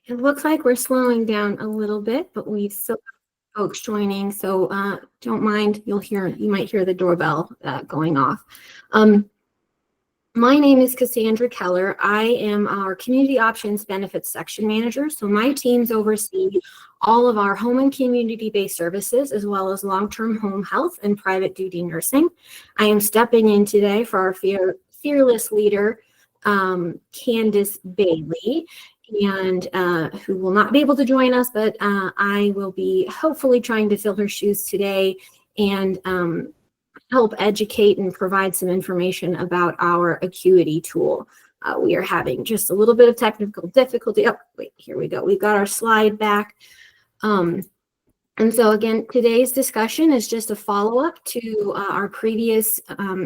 It looks like we're slowing down a little bit, but we still have folks joining, so don't mind. You might hear the doorbell going off. My name is Cassandra Keller. I am our Community Options Benefits Section Manager. So my teams oversee all of our home and community-based services, as well as long-term home health and private duty nursing. I am stepping in today for our fearless leader, Candace Bailey, and who will not be able to join us, but I will be hopefully trying to fill her shoes today and help educate and provide some information about our acuity tool. We are having just a little bit of technical difficulty. Oh, wait, here we go. We've got our slide back. And so again, today's discussion is just a follow-up to our previous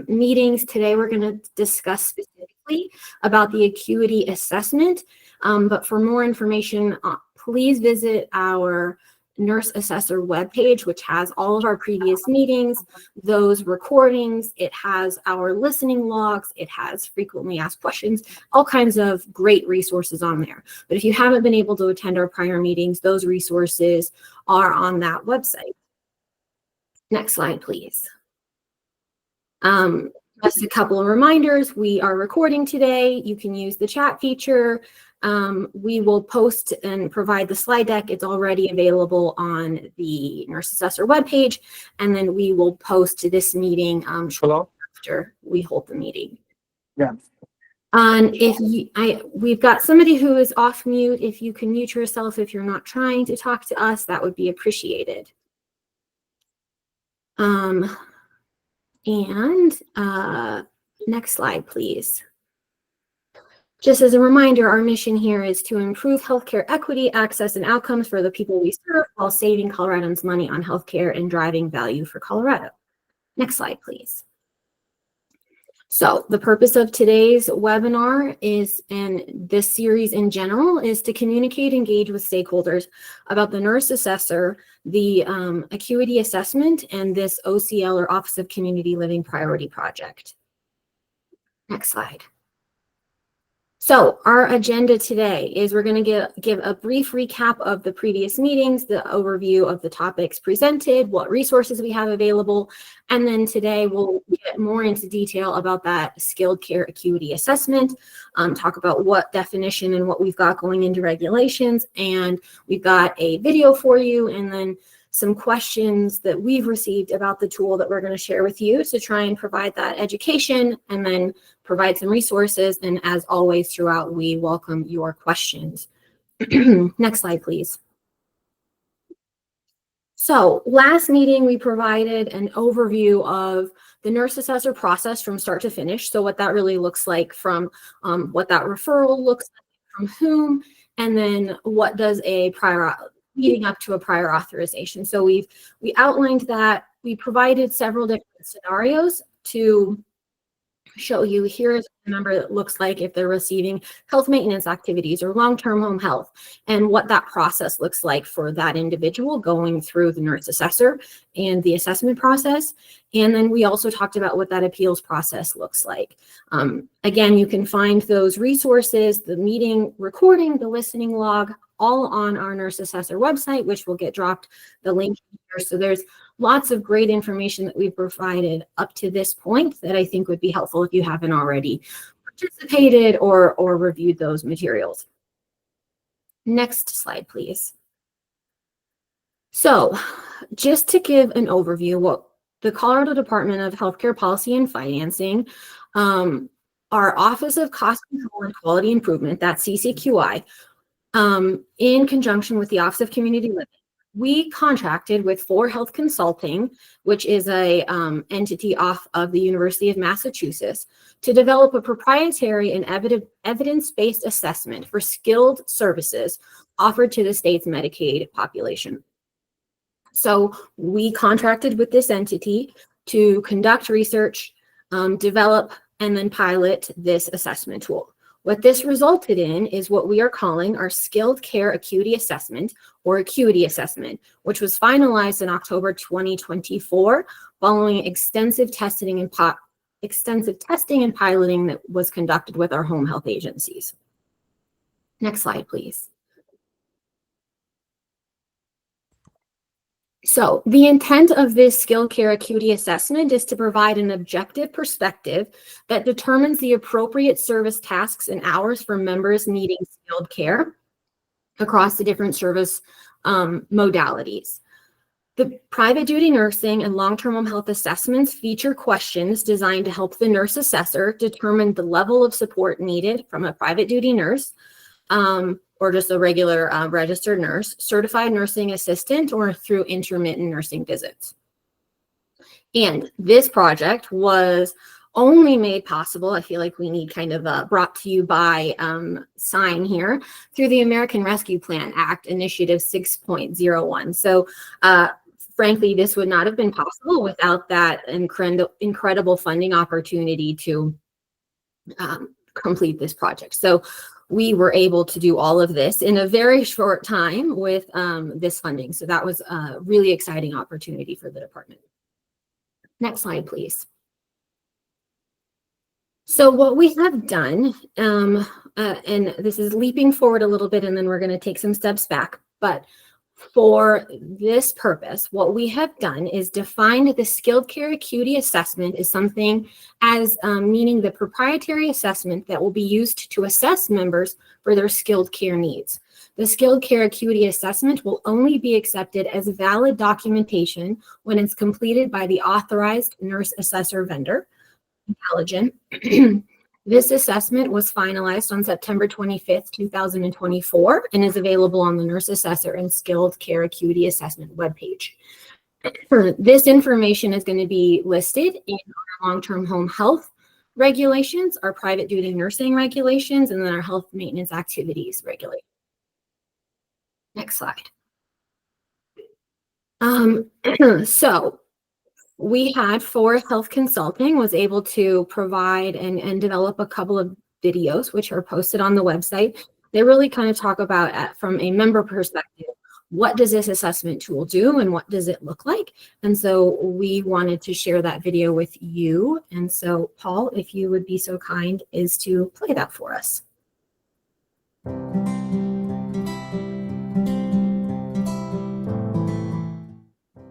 meetings. Today, we're going to discuss specifically about the acuity assessment. But for more information, please visit our Nurse Assessor webpage, which has all of our previous meetings, those recordings. It has our listening logs. It has frequently asked questions, all kinds of great resources on there. But if you haven't been able to attend our prior meetings, those resources are on that website. Next slide, please. Just a couple of reminders. We are recording today. You can use the chat feature. We will post and provide the slide deck. It's already available on the Nurse Assessor webpage, and then we will post this meeting shortly after we hold the meeting. Yeah. And we've got somebody who is off mute. If you can mute yourself if you're not trying to talk to us, that would be appreciated. Next slide, please. Just as a reminder, our mission here is to improve healthcare equity, access, and outcomes for the people we serve while saving Coloradans money on healthcare and driving value for Colorado. Next slide, please. So the purpose of today's webinar is, and this series in general, is to communicate, engage with stakeholders about the Nurse Assessor, the acuity assessment, and this OCL, or Office of Community Living Priority Project. Next slide. So our agenda today is we're going to give a brief recap of the previous meetings, the overview of the topics presented, what resources we have available, and then today we'll get more into detail about that skilled care acuity assessment, talk about what definition and what we've got going into regulations, and we've got a video for you, and then some questions that we've received about the tool that we're going to share with you to try and provide that education and then provide some resources. And as always throughout, we welcome your questions. Next slide, please. So last meeting, we provided an overview of the Nurse Assessor process from start to finish. So what that really looks like, from what that referral looks like, from whom, and then what does a prior leading up to a prior authorization. So we outlined that. We provided several different scenarios to show you, here's a member that looks like if they're receiving health maintenance activities or long-term home health, and what that process looks like for that individual going through the Nurse Assessor and the assessment process. And then we also talked about what that appeals process looks like. Again, you can find those resources, the meeting recording, the listening log, all on our Nurse Assessor website, which will get dropped the link here. So there's lots of great information that we've provided up to this point that I think would be helpful if you haven't already participated or reviewed those materials. Next slide, please. So just to give an overview, what the Colorado Department of Healthcare Policy and Financing, our Office of Cost Control and Quality Improvement, that's CCQI, in conjunction with the Office of Community Living, we contracted with 4Health Consulting, which is a entity off of the University of Massachusetts, to develop a proprietary and evidence-based assessment for skilled services offered to the state's Medicaid population. So we contracted with this entity to conduct research, develop, and then pilot this assessment tool. What this resulted in is what we are calling our Skilled Care Acuity Assessment, or Acuity Assessment, which was finalized in October 2024 following extensive testing and piloting that was conducted with our home health agencies. Next slide, please. So the intent of this skilled care acuity assessment is to provide an objective perspective that determines the appropriate service tasks and hours for members needing skilled care across the different service modalities. The private duty nursing and long-term home health assessments feature questions designed to help the nurse assessor determine the level of support needed from a private duty nurse, or just a regular registered nurse, certified nursing assistant, or through intermittent nursing visits. And this project was only made possible, I feel like we need kind of brought to you by sign here, through the American Rescue Plan Act Initiative 6.01. So frankly, this would not have been possible without that incredible funding opportunity to complete this project. So we were able to do all of this in a very short time with this funding. So that was a really exciting opportunity for the department. Next slide, please. So what we have done, and this is leaping forward a little bit, and then we're going to take some steps back, but for this purpose, what we have done is defined the skilled care acuity assessment as something as meaning the proprietary assessment that will be used to assess members for their skilled care needs. The skilled care acuity assessment will only be accepted as valid documentation when it's completed by the authorized nurse assessor vendor, Intelligent. This assessment was finalized on September 25th, 2024, and is available on the Nurse Assessor and Skilled Care Acuity Assessment webpage. This information is going to be listed in our long-term home health regulations, our private duty nursing regulations, and then our health maintenance activities regulations. Next slide. So we had Forest Health Consulting was able to provide and develop a couple of videos, which are posted on the website. They really kind of talk about, from a member perspective, what does this assessment tool do and what does it look like? And so we wanted to share that video with you. And so Paul, if you would be so kind, is to play that for us.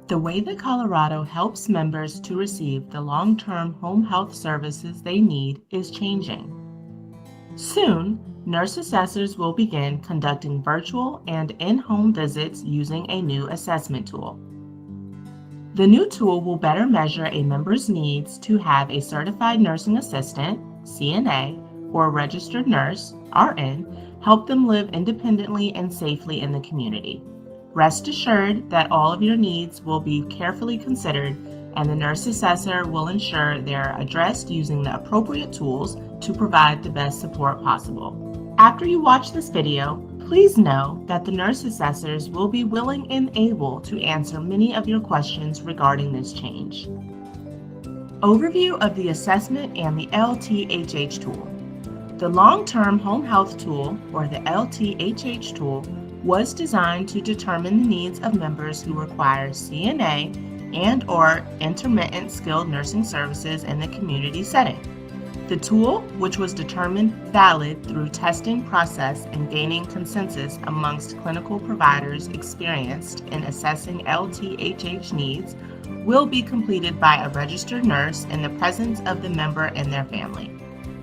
The way that Colorado helps members to receive the long-term home health services they need is changing. Soon, nurse assessors will begin conducting virtual and in-home visits using a new assessment tool. The new tool will better measure a member's needs to have a certified nursing assistant, CNA, or a registered nurse, RN, help them live independently and safely in the community. Rest assured that all of your needs will be carefully considered, and the nurse assessor will ensure they're addressed using the appropriate tools to provide the best support possible. After you watch this video, please know that the nurse assessors will be willing and able to answer many of your questions regarding this change. Overview of the assessment and the LTHH tool. The Long-Term Home Health Tool, or the LTHH tool, was designed to determine the needs of members who require CNA and/or intermittent skilled nursing services in the community setting. The tool, which was determined valid through testing process and gaining consensus amongst clinical providers experienced in assessing LTHH needs, will be completed by a registered nurse in the presence of the member and their family.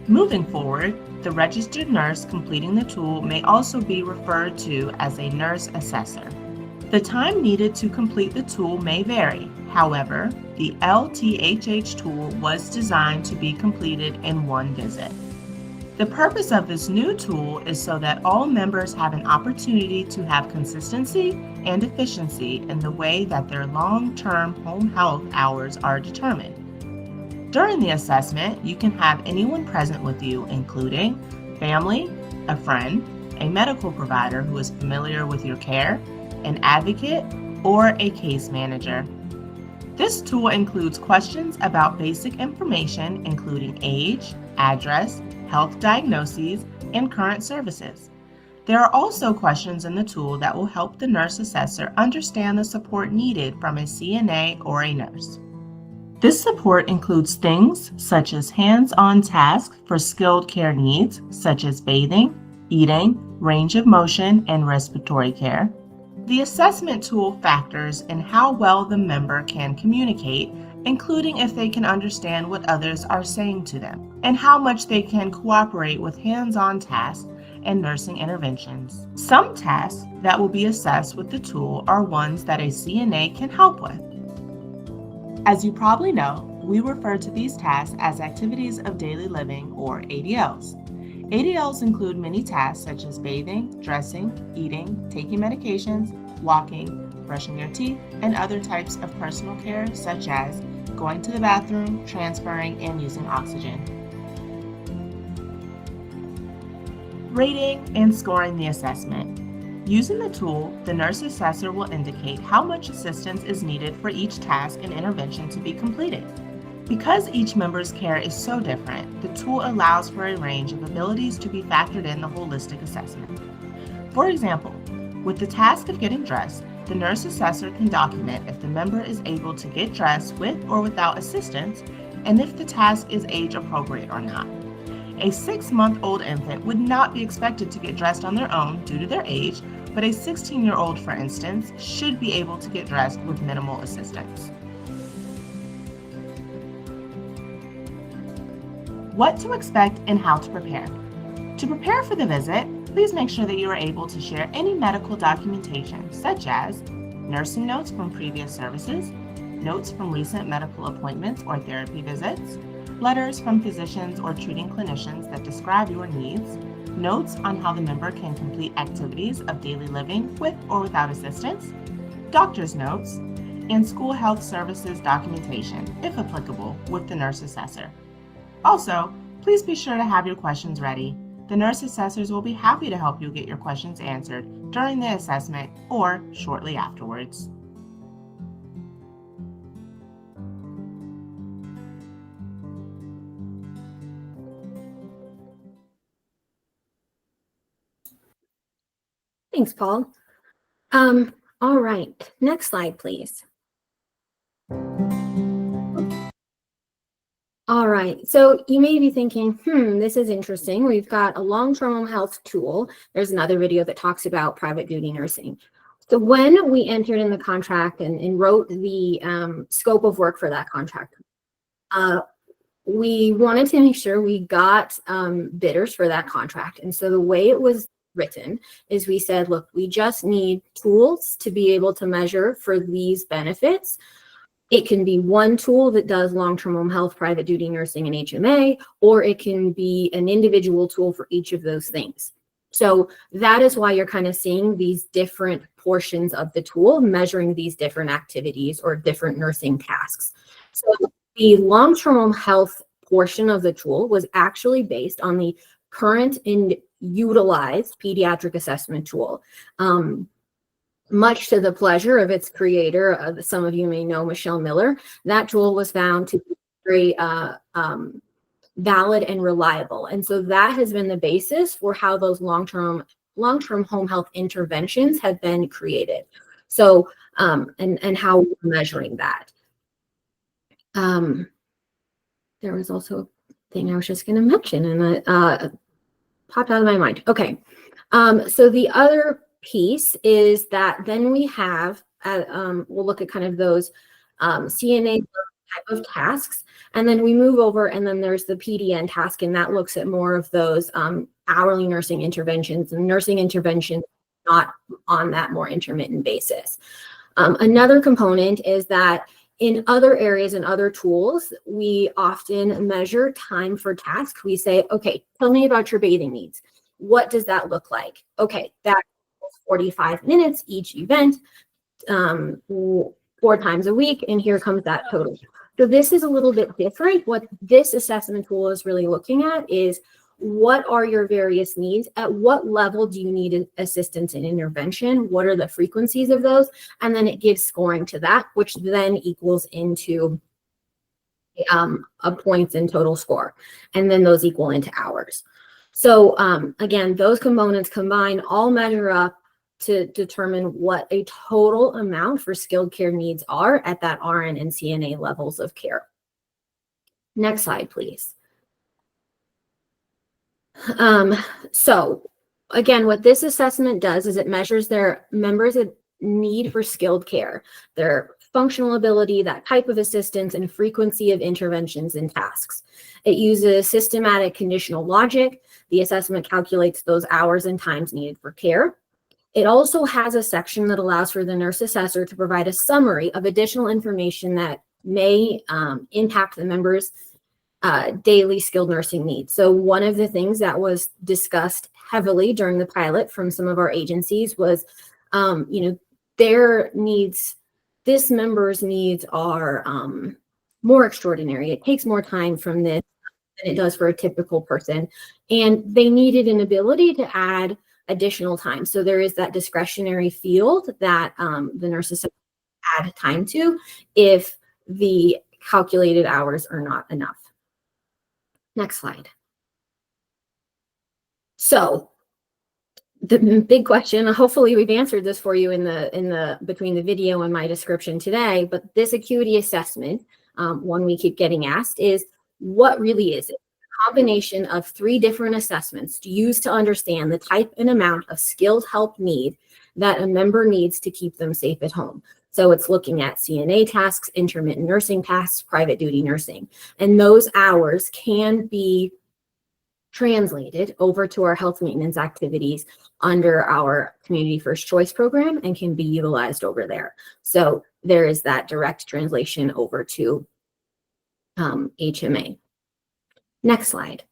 Moving forward, the registered nurse completing the tool may also be referred to as a nurse assessor. The time needed to complete the tool may vary. However, the LTHH tool was designed to be completed in one visit. The purpose of this new tool is so that all members have an opportunity to have consistency and efficiency in the way that their long-term home health hours are determined. During the assessment, you can have anyone present with you, including family, a friend, a medical provider who is familiar with your care, an advocate, or a case manager. This tool includes questions about basic information, including age, address, health diagnoses, and current services. There are also questions in the tool that will help the nurse assessor understand the support needed from a CNA or a nurse. This support includes things such as hands-on tasks for skilled care needs, such as bathing, eating, range of motion, and respiratory care, The assessment tool factors in how well the member can communicate, including if they can understand what others are saying to them, and how much they can cooperate with hands-on tasks and nursing interventions. Some tasks that will be assessed with the tool are ones that a CNA can help with. As you probably know, we refer to these tasks as activities of daily living, or ADLs. ADLs include many tasks such as bathing, dressing, eating, taking medications, walking, brushing your teeth, and other types of personal care such as going to the bathroom, transferring, and using oxygen. Rating and scoring the assessment. Using the tool, the nurse assessor will indicate how much assistance is needed for each task and intervention to be completed. Because each member's care is so different, the tool allows for a range of abilities to be factored in the holistic assessment. For example, with the task of getting dressed, the nurse assessor can document if the member is able to get dressed with or without assistance, and if the task is age appropriate or not. A 6-month-old infant would not be expected to get dressed on their own due to their age, but a 16-year-old, for instance, should be able to get dressed with minimal assistance. What to expect and how to prepare. To prepare for the visit, please make sure that you are able to share any medical documentation, such as nursing notes from previous services, notes from recent medical appointments or therapy visits, letters from physicians or treating clinicians that describe your needs, notes on how the member can complete activities of daily living with or without assistance, doctor's notes, and school health services documentation, if applicable, with the nurse assessor. Also, please be sure to have your questions ready. The nurse assessors will be happy to help you get your questions answered during the assessment or shortly afterwards. Thanks, Paul. All right, next slide, please. All right, so you may be thinking, this is interesting. We've got a long-term home health tool. There's another video that talks about private duty nursing. So when we entered in the contract and wrote the scope of work for that contract, we wanted to make sure we got bidders for that contract. And so the way it was written is we said, look, we just need tools to be able to measure for these benefits. It can be one tool that does long-term home health, private duty nursing, and HMA, or it can be an individual tool for each of those things. So that is why you're kind of seeing these different portions of the tool measuring these different activities or different nursing tasks. So the long-term home health portion of the tool was actually based on the current and utilized pediatric assessment tool. Much to the pleasure of its creator, some of you may know Michelle Miller, that tool was found to be very valid and reliable. And so that has been the basis for how those long-term home health interventions have been created. So, and how we're measuring that. There was also a thing I was just going to mention, and it popped out of my mind. Okay. So the other piece is that then we have, we'll look at kind of those CNA type of tasks, and then we move over, and then there's the PDN task, and that looks at more of those hourly nursing interventions and nursing interventions not on that more intermittent basis. Another component is that in other areas and other tools, we often measure time for task. We say, okay, tell me about your bathing needs. What does that look like? Okay, that 45 minutes each event, 4 times a week, and here comes that total. So this is a little bit different. What this assessment tool is really looking at is what are your various needs? At what level do you need assistance and intervention? What are the frequencies of those? And then it gives scoring to that, which then equals into a points in total score. And then those equal into hours. So again, those components combined all measure up to determine what a total amount for skilled care needs are at that RN and CNA levels of care. Next slide, please. So again, what this assessment does is it measures their members' need for skilled care, their functional ability, that type of assistance, and frequency of interventions and tasks. It uses systematic conditional logic. The assessment calculates those hours and times needed for care. It also has a section that allows for the nurse assessor to provide a summary of additional information that may impact the member's daily skilled nursing needs. So one of the things that was discussed heavily during the pilot from some of our agencies was, their needs, this member's needs are more extraordinary. It takes more time from this than it does for a typical person. And they needed an ability to add additional time. So there is that discretionary field that the nurses add time to if the calculated hours are not enough. Next slide. So the big question, hopefully we've answered this for you in the between the video and my description today, but this acuity assessment, one we keep getting asked, is what really is it? A combination of 3 different assessments used to understand the type and amount of skilled help need that a member needs to keep them safe at home. So it's looking at CNA tasks, intermittent nursing tasks, private duty nursing, and those hours can be translated over to our health maintenance activities under our Community First Choice program and can be utilized over there. So there is that direct translation over to HMA. Next slide.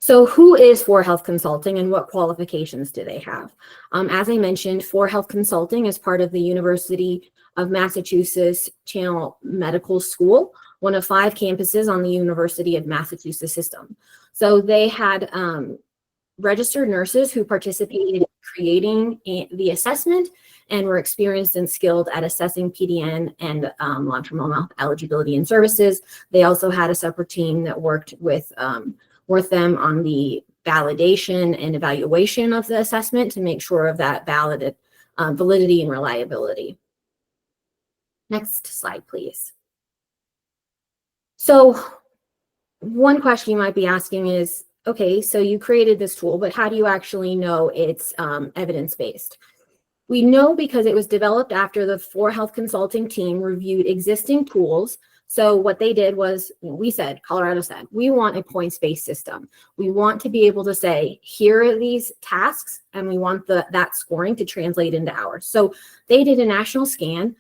So who is 4Health Consulting and what qualifications do they have? As I mentioned, 4Health Consulting is part of the University of Massachusetts Channel Medical School, one of 5 campuses on the University of Massachusetts system. So they had registered nurses who participated in creating the assessment and were experienced and skilled at assessing PDN and long-term home health eligibility and services. They also had a separate team that worked with them on the validation and evaluation of the assessment to make sure of that validity and reliability. Next slide, please. So one question you might be asking is, okay, so you created this tool, but how do you actually know it's evidence-based? We know because it was developed after the 4Health Consulting team reviewed existing tools. So what they did was, Colorado said, we want a points-based system. We want to be able to say, here are these tasks, and we want that scoring to translate into hours. So they did a national scan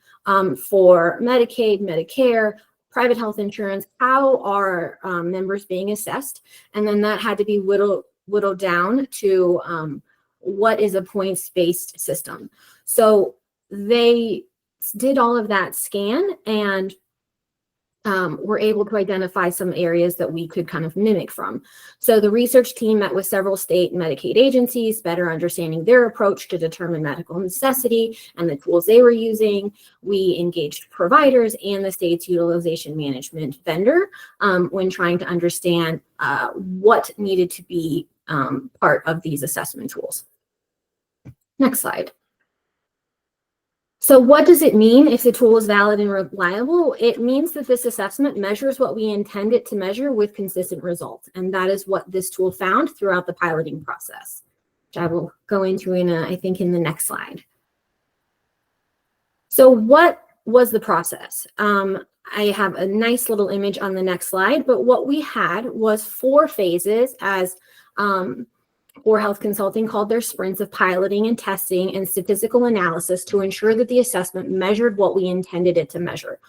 for Medicaid, Medicare, private health insurance, how are members being assessed? And then that had to be whittled down to what is a points-based system. So they did all of that scan and were able to identify some areas that we could kind of mimic from. So the research team met with several state Medicaid agencies, better understanding their approach to determine medical necessity and the tools they were using. We engaged providers and the state's utilization management vendor when trying to understand what needed to be part of these assessment tools. Next slide. So what does it mean if the tool is valid and reliable? It means that this assessment measures what we intend it to measure with consistent results. And that is what this tool found throughout the piloting process, which I will go into I think in the next slide. So what was the process? I have a nice little image on the next slide, but what we had was 4 phases as 4Health Consulting called their sprints of piloting and testing and statistical analysis to ensure that the assessment measured what we intended it to measure.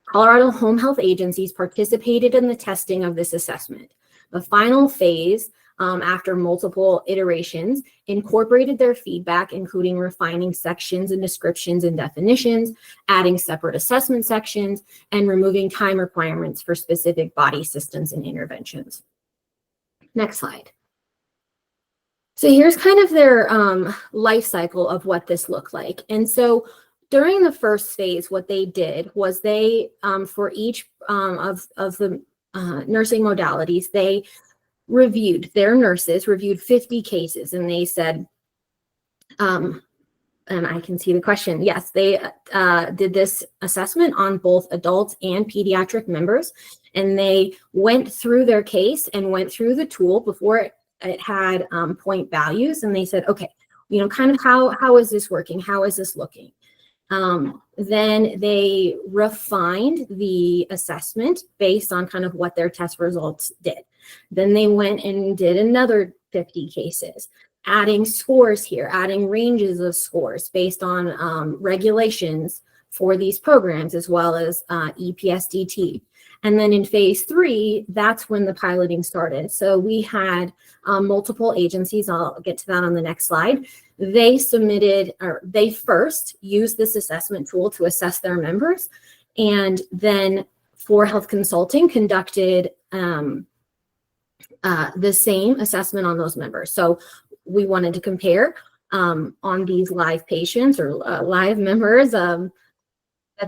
Colorado home health agencies participated in the testing of this assessment. The final phase, after multiple iterations, incorporated their feedback, including refining sections and descriptions and definitions, adding separate assessment sections, and removing time requirements for specific body systems and interventions. Next slide. So here's kind of their life cycle of what this looked like. And so during the first phase, what they did was they, for each of the nursing modalities, they their nurses reviewed 50 cases, and they said, and I can see the question, yes, they did this assessment on both adults and pediatric members, and they went through their case and went through the tool before it had point values, and they said, okay, kind of how is this working? How is this looking? Then they refined the assessment based on kind of what their test results did. Then they went and did another 50 cases, adding scores here, adding ranges of scores based on regulations for these programs, as well as EPSDT. And then in phase 3, that's when the piloting started. So we had multiple agencies. I'll get to that on the next slide. They submitted, or they first used this assessment tool to assess their members, and then for health consulting conducted the same assessment on those members. So we wanted to compare on these live patients or live members that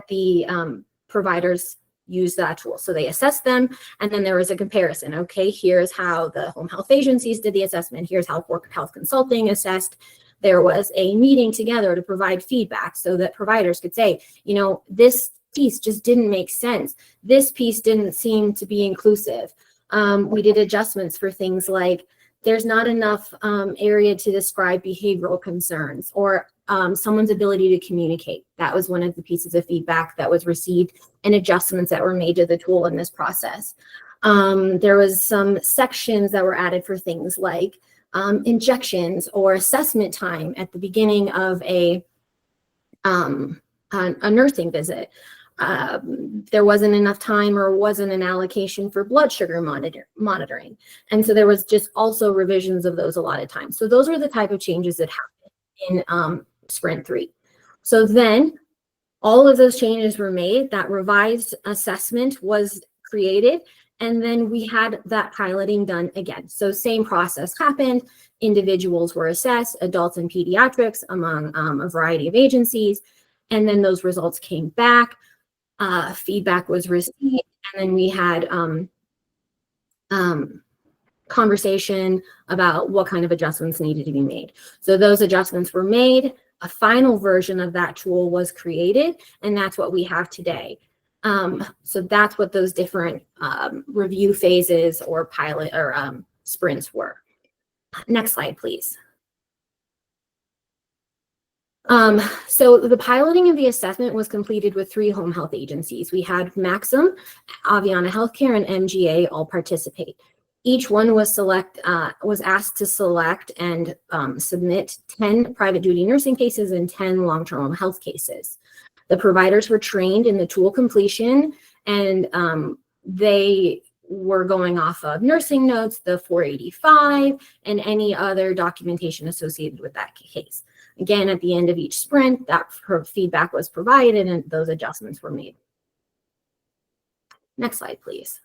the providers use that tool. So they assessed them, and then there was a comparison. Okay, here's how the home health agencies did the assessment. Here's how health consulting assessed. There was a meeting together to provide feedback so that providers could say, this piece just didn't make sense. This piece didn't seem to be inclusive. We did adjustments for things like there's not enough area to describe behavioral concerns, or someone's ability to communicate. That was one of the pieces of feedback that was received, and adjustments that were made to the tool in this process. There was some sections that were added for things like injections or assessment time at the beginning of a nursing visit. There wasn't enough time or wasn't an allocation for blood sugar monitoring. And so there was just also revisions of those a lot of times. So those are the type of changes that happened in Sprint 3. So then all of those changes were made. That revised assessment was created, and then we had that piloting done again. So same process happened. Individuals were assessed, adults and pediatrics, among a variety of agencies. And then those results came back. Feedback was received, and then we had conversation about what kind of adjustments needed to be made. So those adjustments were made. A final version of that tool was created, and that's what we have today. So that's what those different review phases or pilot or sprints were. Next slide, please. So the piloting of the assessment was completed with 3 home health agencies. We had Maxim, Aviana Healthcare, and MGA all participate. Each one was asked to select and submit 10 private duty nursing cases and 10 long-term home health cases. The providers were trained in the tool completion, and they were going off of nursing notes, the 485, and any other documentation associated with that case. Again, at the end of each sprint, that feedback was provided and those adjustments were made. Next slide, please.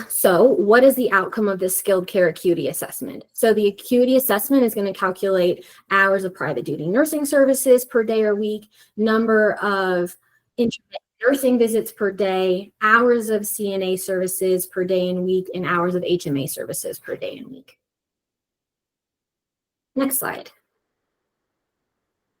So what is the outcome of this skilled care acuity assessment? So the acuity assessment is going to calculate hours of private duty nursing services per day or week, number of intermittent nursing visits per day, hours of CNA services per day and week, and hours of HMA services per day and week. Next slide.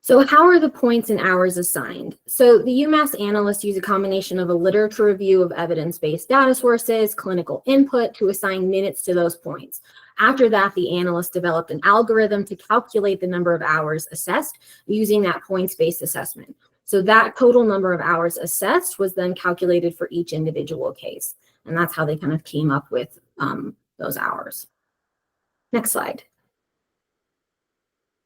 So how are the points and hours assigned? So the UMass analysts use a combination of a literature review of evidence-based data sources, clinical input to assign minutes to those points. After that, the analyst developed an algorithm to calculate the number of hours assessed using that points-based assessment. So that total number of hours assessed was then calculated for each individual case. And that's how they kind of came up with those hours. Next slide.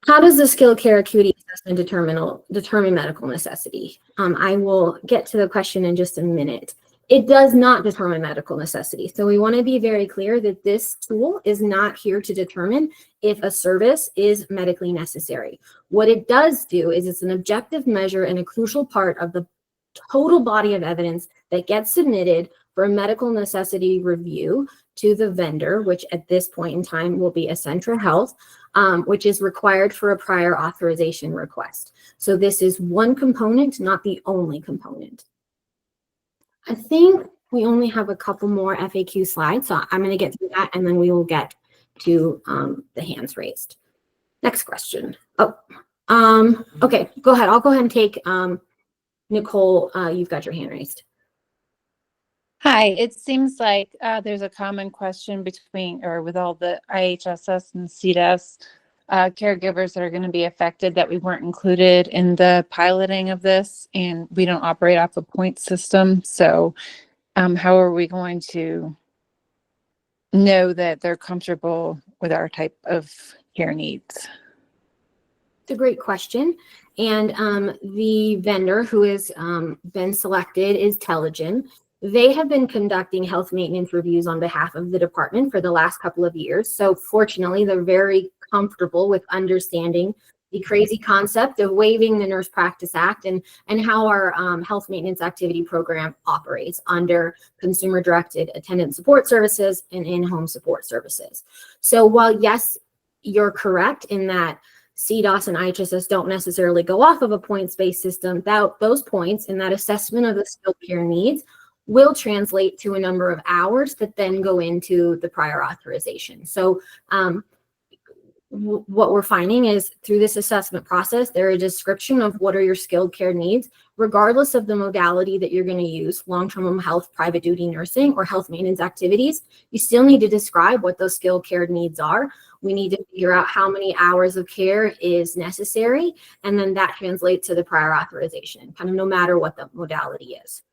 How does the skilled care acuity assessment determine medical necessity? I will get to the question in just a minute. It does not determine medical necessity. So we want to be very clear that this tool is not here to determine if a service is medically necessary. What it does do is it's an objective measure and a crucial part of the total body of evidence that gets submitted for a medical necessity review to the vendor, which at this point in time will be Essentra Health, which is required for a prior authorization request. So this is one component, not the only component. I think we only have a couple more FAQ slides, so I'm going to get through that, and then we will get to the hands raised. Next question. Okay, go ahead. I'll go ahead and take Nicole. You've got your hand raised. Hi, it seems like there's a common question between or with all the IHSS and CDS caregivers that are going to be affected that we weren't included in the piloting of this, and we don't operate off a point system. So how are we going to know that they're comfortable with our type of care needs? It's a great question. And the vendor who has been selected is Telegen. They have been conducting health maintenance reviews on behalf of the department for the last couple of years. So fortunately, they're very comfortable with understanding the crazy concept of waiving the Nurse Practice Act and how our health maintenance activity program operates under consumer directed attendant support services and in-home support services. So while yes, you're correct in that CDOS and IHSS don't necessarily go off of a points-based system, those points in that assessment of the skilled care needs will translate to a number of hours that then go into the prior authorization. So what we're finding is through this assessment process, there is a description of what are your skilled care needs, regardless of the modality that you're going to use, long-term home health, private duty nursing, or health maintenance activities. You still need to describe what those skilled care needs are. We need to figure out how many hours of care is necessary, and then that translates to the prior authorization, kind of no matter what the modality is.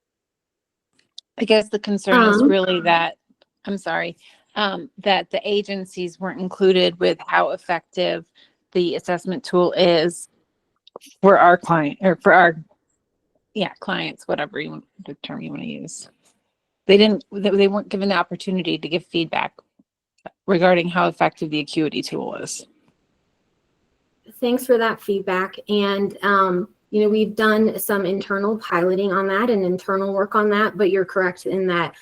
I guess the concern is really that, I'm sorry, that the agencies weren't included with how effective the assessment tool is for our client or for our, clients, whatever the term you want to use. They weren't given the opportunity to give feedback regarding how effective the acuity tool is. Thanks for that feedback. And, we've done some internal piloting on that and internal work on that, but you're correct in that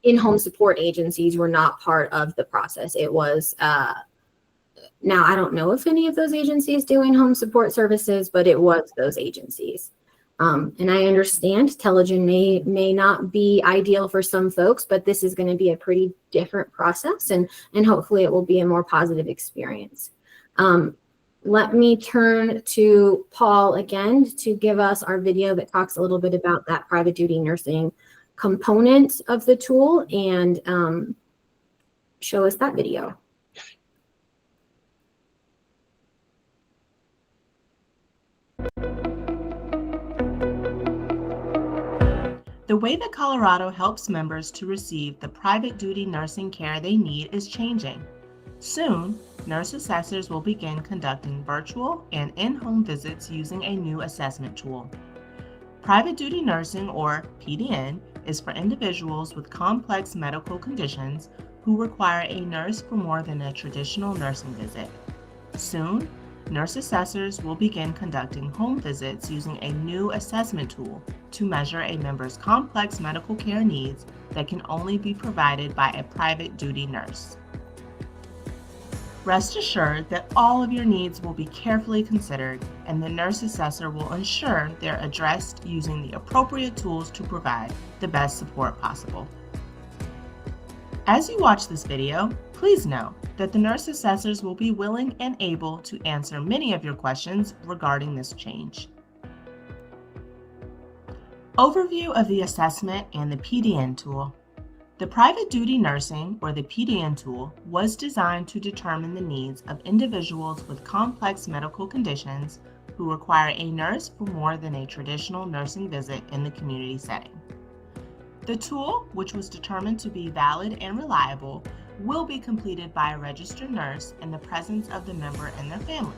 in-home support agencies were not part of the process. It was, now I don't know if any of those agencies do in-home support services, but it was those agencies. And I understand Telegen may not be ideal for some folks, but this is going to be a pretty different process, and hopefully it will be a more positive experience. Let me turn to Paul again to give us our video that talks a little bit about that private duty nursing component of the tool and show us that video. The way that Colorado helps members to receive the private duty nursing care they need is changing. Soon, nurse assessors will begin conducting virtual and in-home visits using a new assessment tool. Private duty nursing, or PDN, is for individuals with complex medical conditions who require a nurse for more than a traditional nursing visit. Soon, nurse assessors will begin conducting home visits using a new assessment tool to measure a member's complex medical care needs that can only be provided by a private duty nurse. Rest assured that all of your needs will be carefully considered, and the nurse assessor will ensure they're addressed using the appropriate tools to provide the best support possible. As you watch this video, please know that the nurse assessors will be willing and able to answer many of your questions regarding this change. Overview of the assessment and the PDN tool. The private duty nursing, or the PDN tool, was designed to determine the needs of individuals with complex medical conditions who require a nurse for more than a traditional nursing visit in the community setting. The tool, which was determined to be valid and reliable, will be completed by a registered nurse in the presence of the member and their family.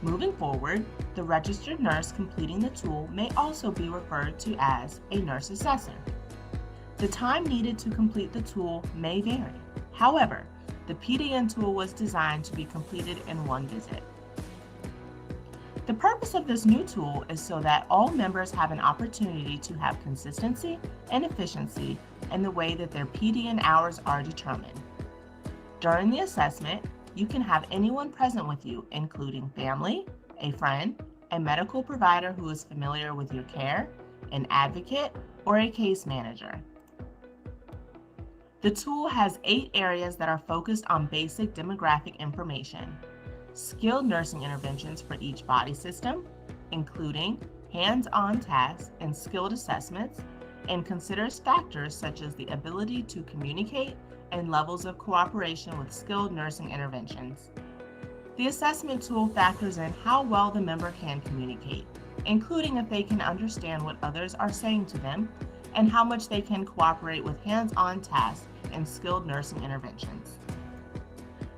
Moving forward, the registered nurse completing the tool may also be referred to as a nurse assessor. The time needed to complete the tool may vary. However, the PDN tool was designed to be completed in one visit. The purpose of this new tool is so that all members have an opportunity to have consistency and efficiency in the way that their PDN hours are determined. During the assessment, you can have anyone present with you, including family, a friend, a medical provider who is familiar with your care, an advocate, or a case manager. The tool has 8 areas that are focused on basic demographic information, skilled nursing interventions for each body system, including hands-on tasks and skilled assessments, and considers factors such as the ability to communicate and levels of cooperation with skilled nursing interventions. The assessment tool factors in how well the member can communicate, including if they can understand what others are saying to them and how much they can cooperate with hands-on tasks and skilled nursing interventions.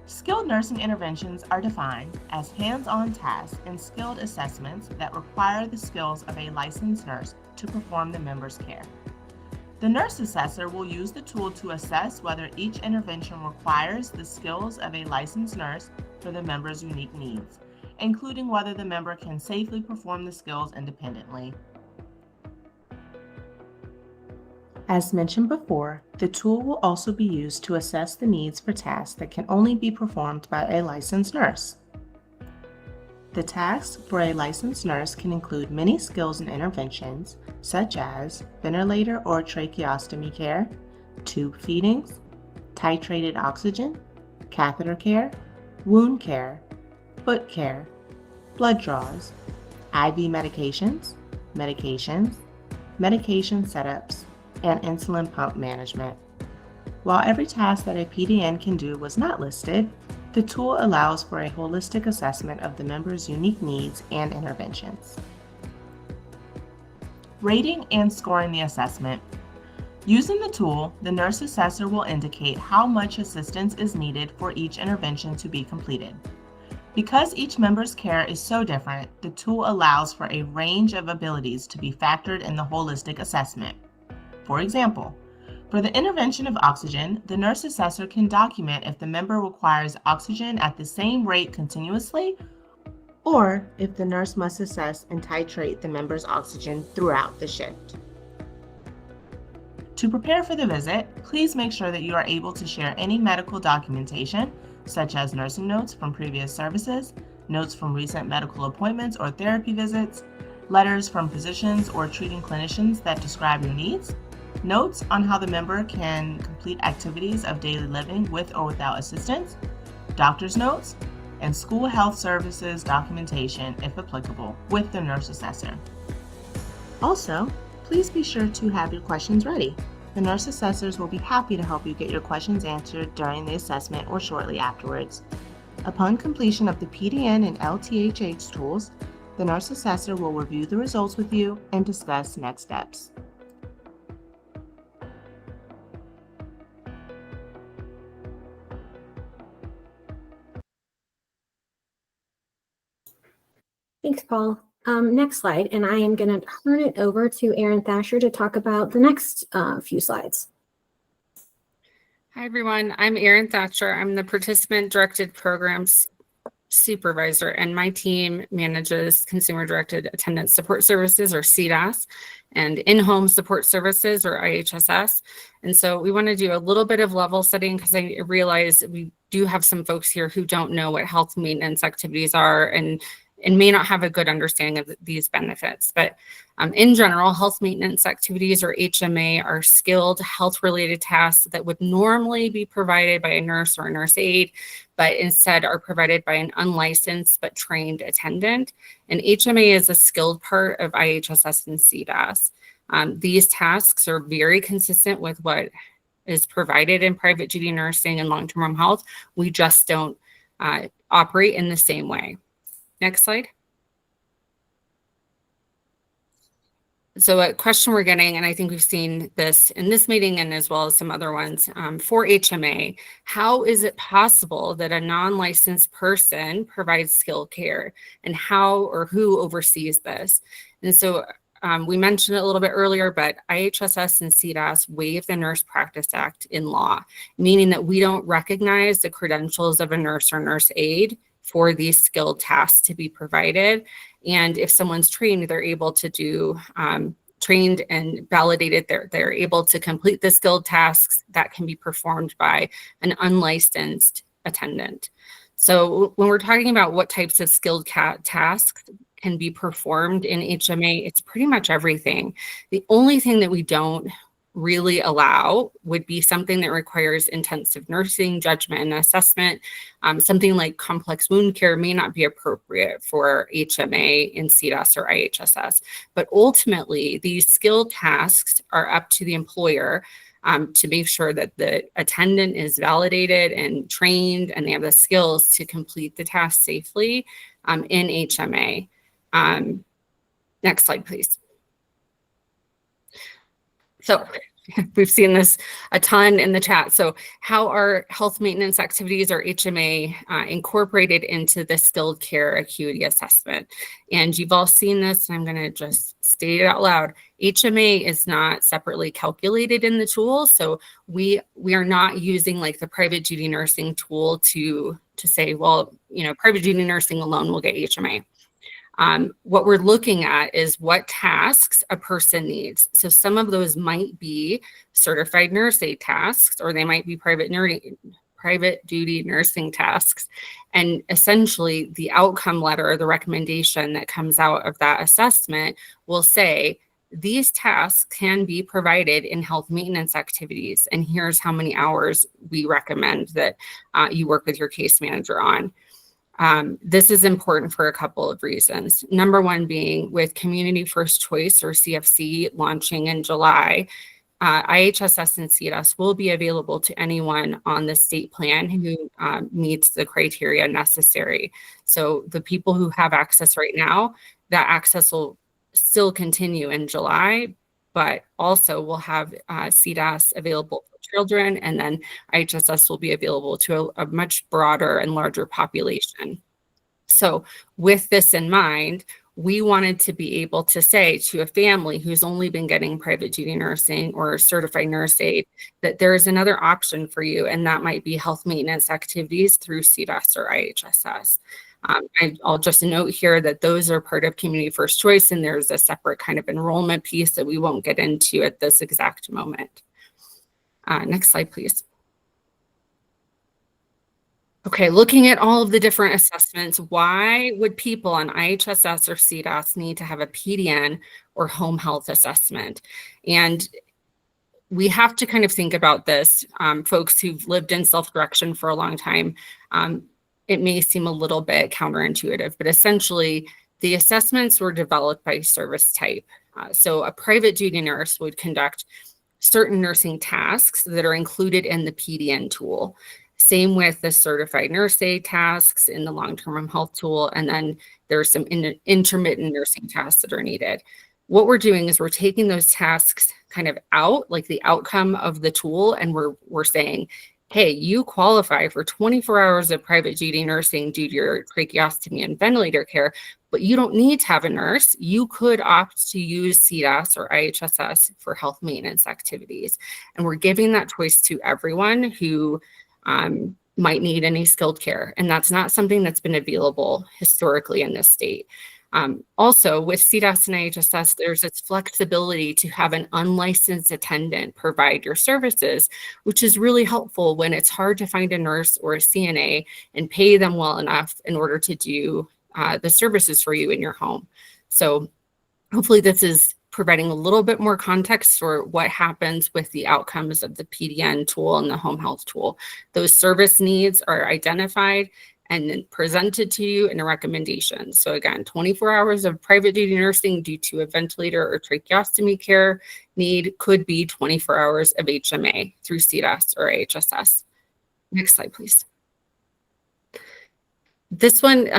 Skilled nursing interventions are defined as hands-on tasks and skilled assessments that require the skills of a licensed nurse to perform the member's care. The nurse assessor will use the tool to assess whether each intervention requires the skills of a licensed nurse for the member's unique needs, including whether the member can safely perform the skills independently. As mentioned before, the tool will also be used to assess the needs for tasks that can only be performed by a licensed nurse. The tasks for a licensed nurse can include many skills and interventions, such as ventilator or tracheostomy care, tube feedings, titrated oxygen, catheter care, wound care, foot care, blood draws, IV medications, medication setups, and insulin pump management. While every task that a PDN can do was not listed, the tool allows for a holistic assessment of the member's unique needs and interventions. Rating and scoring the assessment. Using the tool, the nurse assessor will indicate how much assistance is needed for each intervention to be completed. Because each member's care is so different, the tool allows for a range of abilities to be factored in the holistic assessment. For example, for the intervention of oxygen, the nurse assessor can document if the member requires oxygen at the same rate continuously, or if the nurse must assess and titrate the member's oxygen throughout the shift. To prepare for the visit, please make sure that you are able to share any medical documentation, such as nursing notes from previous services, notes from recent medical appointments or therapy visits, letters from physicians or treating clinicians that describe your needs, notes on how the member can complete activities of daily living with or without assistance, doctor's notes, and school health services documentation, if applicable, with the nurse assessor. Also, please be sure to have your questions ready. The nurse assessors will be happy to help you get your questions answered during the assessment or shortly afterwards. Upon completion of the PDN and LTHH tools, the nurse assessor will review the results with you and discuss next steps. Thanks, Paul. Next slide, and I am going to turn it over to Erin Thatcher to talk about the next few slides. Hi, everyone. I'm Erin Thatcher. I'm the Participant-Directed Programs Supervisor, and my team manages Consumer-Directed Attendance Support Services, or CDAS, and In-Home Support Services, or IHSS. And so we want to do a little bit of level setting because I realize we do have some folks here who don't know what health maintenance activities are and may not have a good understanding of these benefits. But in general, health maintenance activities, or HMA, are skilled health-related tasks that would normally be provided by a nurse or a nurse aide, but instead are provided by an unlicensed but trained attendant. And HMA is a skilled part of IHSS and CDAS. These tasks are very consistent with what is provided in private duty nursing and long-term home health. We just don't operate in the same way. Next slide. So a question we're getting, and I think we've seen this in this meeting and as well as some other ones, for HMA, how is it possible that a non-licensed person provides skilled care, and how or who oversees this? And so we mentioned it a little bit earlier, but IHSS and CDAS waive the Nurse Practice Act in law, meaning that we don't recognize the credentials of a nurse or nurse aide for these skilled tasks to be provided. And if someone's trained, they're able to do trained and validated, they're able to complete the skilled tasks that can be performed by an unlicensed attendant. So when we're talking about what types of skilled tasks can be performed in HMA, it's pretty much everything. The only thing that we don't really allow would be something that requires intensive nursing, judgment, and assessment. Something like complex wound care may not be appropriate for HMA in CDAS or IHSS. But ultimately, these skilled tasks are up to the employer to make sure that the attendant is validated and trained and they have the skills to complete the task safely in HMA. Next slide, please. So we've seen this a ton in the chat. So how are health maintenance activities or HMA incorporated into the skilled care acuity assessment? And you've all seen this, and I'm going to just state it out loud. HMA is not separately calculated in the tool. So we are not using like the private duty nursing tool to say, well, private duty nursing alone will get HMA. What we're looking at is what tasks a person needs. So some of those might be certified nurse aid tasks, or they might be private duty nursing tasks. And essentially the outcome letter or the recommendation that comes out of that assessment will say, these tasks can be provided in health maintenance activities. And here's how many hours we recommend that you work with your case manager on. This is important for a couple of reasons. Number one being with Community First Choice or CFC launching in July, IHSS and CDAS will be available to anyone on the state plan who meets the criteria necessary. So the people who have access right now, that access will still continue in July, but also we'll have CDAS available for children, and then IHSS will be available to a much broader and larger population. So with this in mind, we wanted to be able to say to a family who's only been getting private duty nursing or certified nurse aid that there is another option for you, and that might be health maintenance activities through CDAS or IHSS. I'll just note here that those are part of Community First Choice, and there's a separate kind of enrollment piece that we won't get into at this exact moment. Next slide, please. Okay, looking at all of the different assessments, why would people on IHSS or CDAS need to have a PDN or home health assessment? And we have to kind of think about this. Folks who've lived in self-direction for a long time, it may seem a little bit counterintuitive, but essentially the assessments were developed by service type. So a private duty nurse would conduct certain nursing tasks that are included in the PDN tool. Same with the certified nurse aid tasks in the long-term home health tool. And then there's some intermittent nursing tasks that are needed. What we're doing is we're taking those tasks kind of out, like the outcome of the tool, and we're saying, hey, you qualify for 24 hours of private duty nursing due to your tracheostomy and ventilator care, but you don't need to have a nurse. You could opt to use CDAS or IHSS for health maintenance activities. And we're giving that choice to everyone who might need any skilled care. And that's not something that's been available historically in this state. Also, with CDAS and IHSS, there's this flexibility to have an unlicensed attendant provide your services, which is really helpful when it's hard to find a nurse or a CNA and pay them well enough in order to do the services for you in your home. So hopefully this is providing a little bit more context for what happens with the outcomes of the PDN tool and the home health tool. Those service needs are identified and then presented to you in a recommendation. So again, 24 hours of private duty nursing due to a ventilator or tracheostomy care need could be 24 hours of HMA through CDAS or IHSS. Next slide, please. This one,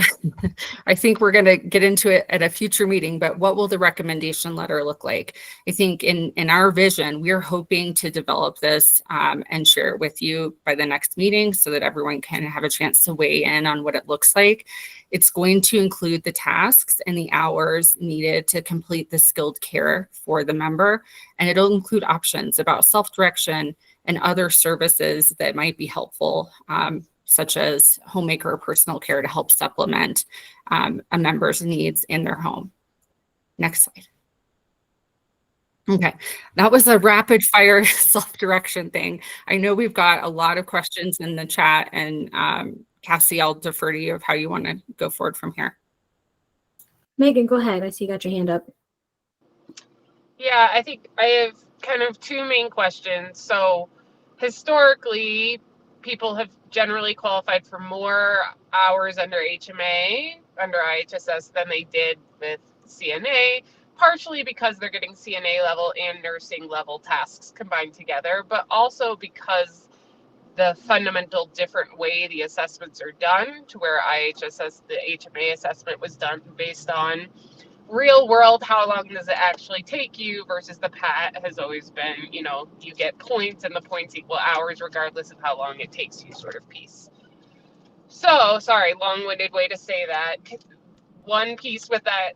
I think we're going to get into it at a future meeting, but what will the recommendation letter look like? I think in our vision, we're hoping to develop this and share it with you by the next meeting so that everyone can have a chance to weigh in on what it looks like. It's going to include the tasks and the hours needed to complete the skilled care for the member, and it'll include options about self-direction and other services that might be helpful, such as homemaker or personal care to help supplement a member's needs in their home. Next slide. Okay, that was a rapid fire self-direction thing. I know we've got a lot of questions in the chat, and Cassie, I'll defer to you of how you want to go forward from here. Megan, go ahead. I see you got your hand up. Yeah, I think I have kind of two main questions. So historically, people have generally qualified for more hours under HMA, under IHSS, than they did with CNA, partially because they're getting CNA level and nursing level tasks combined together, but also because the fundamental different way the assessments are done, to where IHSS, the HMA assessment was done based on real world, how long does it actually take you, versus the PAT has always been, you know, you get points and the points equal hours regardless of how long it takes you, sort of piece. So, sorry, long-winded way to say that. One piece with that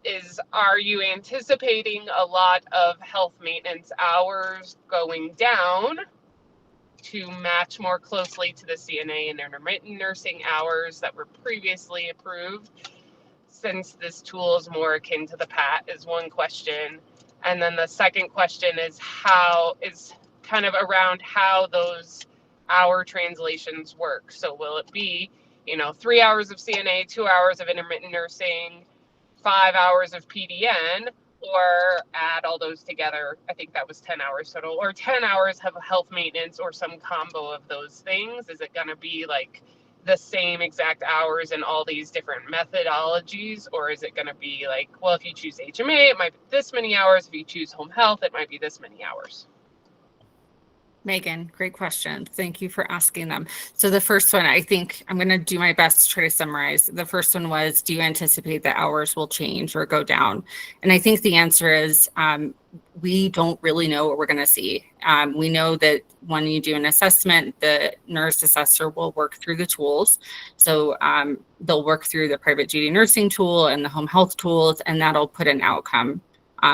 is, are you anticipating a lot of health maintenance hours going down to match more closely to the CNA and intermittent nursing hours that were previously approved, since this tool is more akin to the PAT, is one question. And then the second question is kind of around how those hour translations work. So will it be, you know, 3 hours of CNA, 2 hours of intermittent nursing, 5 hours of PDN, or add all those together? I think that was 10 hours total, or 10 hours of health maintenance, or some combo of those things. Is it going to be like the same exact hours in all these different methodologies, or is it going to be like, well, if you choose HMA, it might be this many hours. If you choose home health, it might be this many hours. Megan, great question. Thank you for asking them. So the first one, I think I'm going to do my best to try to summarize. The first one was, do you anticipate that hours will change or go down? And I think the answer is, we don't really know what we're going to see. We know that when you do an assessment, the nurse assessor will work through the tools. So they'll work through the private duty nursing tool and the home health tools, and that'll put an outcome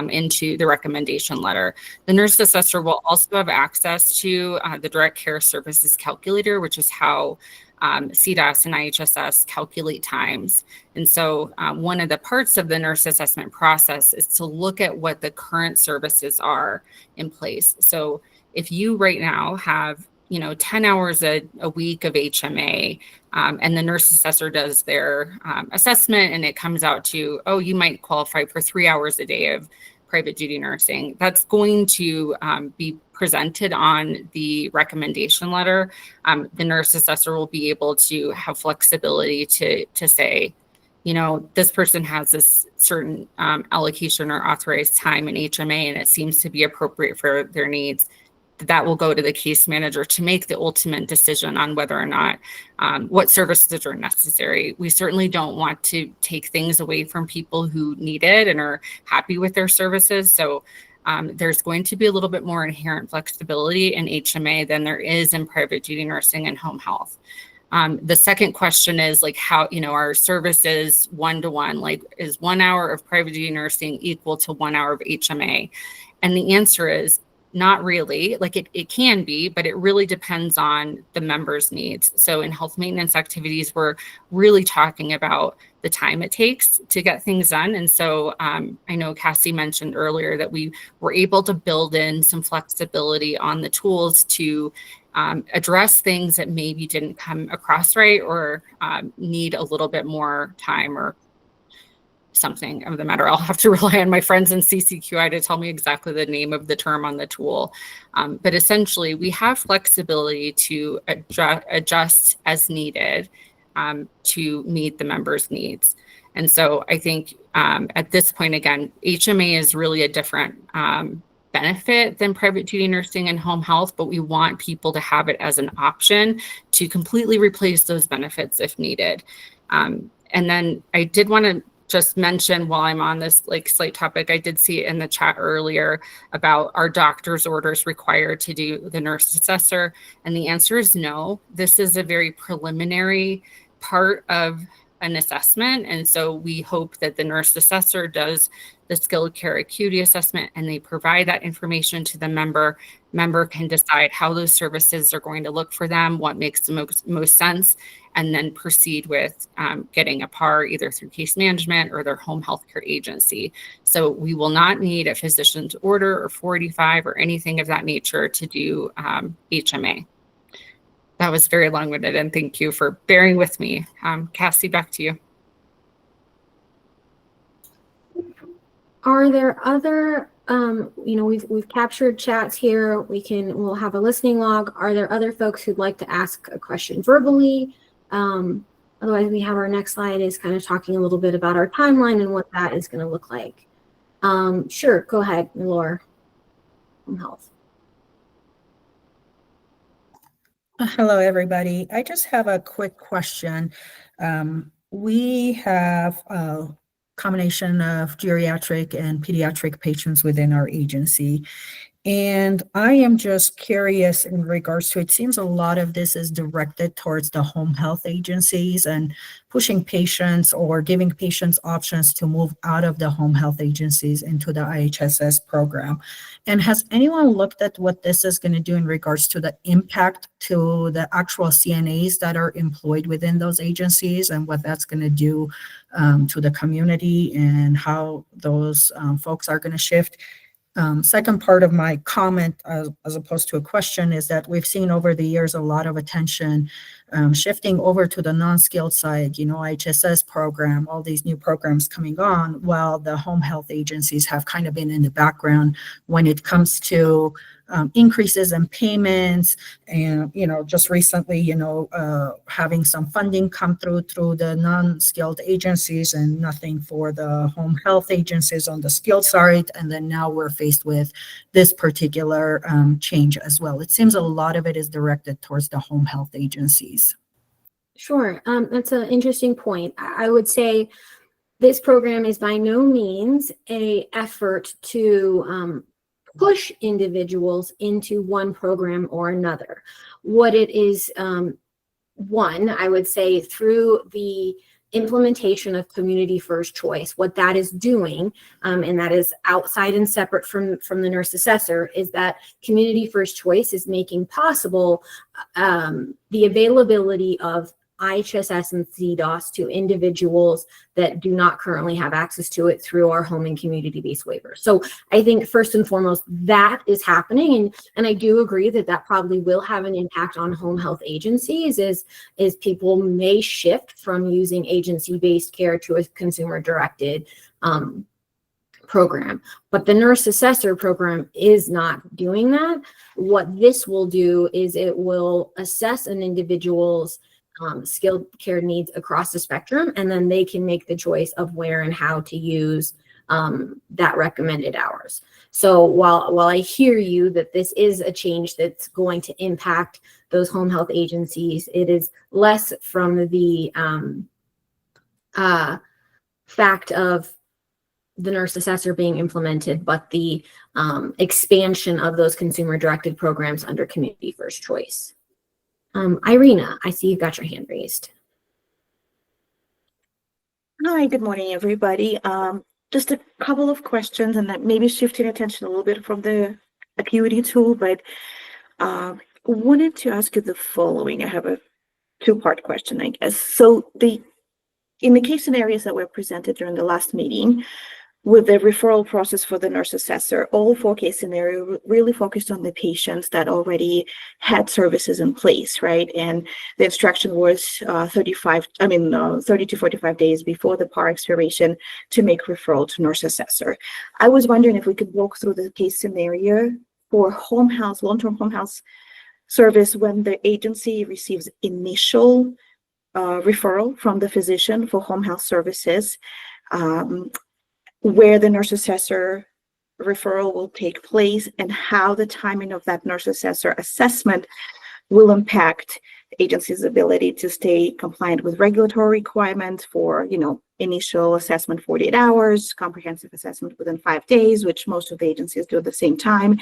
into the recommendation letter. The nurse assessor will also have access to the direct care services calculator, which is how CDAS and IHSS calculate times. And so one of the parts of the nurse assessment process is to look at what the current services are in place. So if you right now have 10 hours a week of HMA, and the nurse assessor does their assessment, and it comes out to, oh, you might qualify for 3 hours a day of private duty nursing. That's going to be presented on the recommendation letter. The nurse assessor will be able to have flexibility to say, this person has this certain allocation or authorized time in HMA, and it seems to be appropriate for their needs. That will go to the case manager to make the ultimate decision on whether or not what services are necessary. We certainly don't want to take things away from people who need it and are happy with their services. So there's going to be a little bit more inherent flexibility in HMA than there is in private duty nursing and home health. The second question is like, how, our services one-to-one, like, is 1 hour of private duty nursing equal to 1 hour of HMA? And the answer is, not really. Like it can be, but it really depends on the member's needs. So in health maintenance activities, we're really talking about the time it takes to get things done. And so I know Cassie mentioned earlier that we were able to build in some flexibility on the tools to address things that maybe didn't come across right, or need a little bit more time or something of the matter. I'll have to rely on my friends in CCQI to tell me exactly the name of the term on the tool. But essentially, we have flexibility to adjust as needed to meet the member's needs. And so I think at this point, again, HMA is really a different benefit than private duty nursing and home health, but we want people to have it as an option to completely replace those benefits if needed. And then I did want to just mention, while I'm on this slight topic, I did see it in the chat earlier about, are doctor's orders required to do the nurse assessor? And the answer is no. This is a very preliminary part of an assessment. And so we hope that the nurse assessor does the skilled care acuity assessment and they provide that information to the member. Member can decide how those services are going to look for them, what makes the most sense, and then proceed with getting a PAR either through case management or their home health care agency. So we will not need a physician's order or 485 or anything of that nature to do HMA. That was very long-winded, and thank you for bearing with me. Cassie, back to you. Are there other we've captured chats here. We'll have a listening log. Are there other folks who'd like to ask a question verbally? Otherwise, we have our next slide is kind of talking a little bit about our timeline and what that is going to look like. Sure, go ahead, Laura. Home health. Hello, everybody. I just have a quick question. We have a combination of geriatric and pediatric patients within our agency. And I am just curious in regards to, it seems a lot of this is directed towards the home health agencies and pushing patients or giving patients options to move out of the home health agencies into the IHSS program. And has anyone looked at what this is going to do in regards to the impact to the actual CNAs that are employed within those agencies and what that's going to do to the community and how those folks are going to shift? Second part of my comment, as opposed to a question, is that we've seen over the years a lot of attention shifting over to the non-skilled side, IHSS program, all these new programs coming on, while the home health agencies have kind of been in the background when it comes to increases in payments and, just recently, having some funding come through the non-skilled agencies and nothing for the home health agencies on the skilled side. And then now we're faced with this particular change as well. It seems a lot of it is directed towards the home health agencies. Sure. That's an interesting point. I would say this program is by no means an effort to push individuals into one program or another. What it is, one, I would say through the implementation of community first choice, what that is doing, and that is outside and separate from the nurse assessor, is that community first choice is making possible the availability of IHSS and CDOS to individuals that do not currently have access to it through our home and community-based waivers. So I think first and foremost, that is happening. And I do agree that probably will have an impact on home health agencies is people may shift from using agency-based care to a consumer-directed program. But the Nurse Assessor Program is not doing that. What this will do is it will assess an individual's skilled care needs across the spectrum, and then they can make the choice of where and how to use that recommended hours. So while I hear you that this is a change that's going to impact those home health agencies, it is less from the fact of the nurse assessor being implemented, but the expansion of those consumer-directed programs under Community First Choice. Irina, I see you've got your hand raised. Hi, good morning, everybody. Just a couple of questions, and that maybe shifting attention a little bit from the acuity tool, but wanted to ask you the following. I have a two-part question, I guess. So in the case scenarios that were presented during the last meeting, with the referral process for the nurse assessor, all 4 case scenario really focused on the patients that already had services in place, right? And the instruction was 30 to 45 days before the PAR expiration to make referral to nurse assessor. I was wondering if we could walk through the case scenario for home health, long-term home health service when the agency receives initial referral from the physician for home health services, where the nurse assessor referral will take place and how the timing of that nurse assessor assessment will impact the agency's ability to stay compliant with regulatory requirements for, initial assessment 48 hours, comprehensive assessment within 5 days, which most of the agencies do at the same time,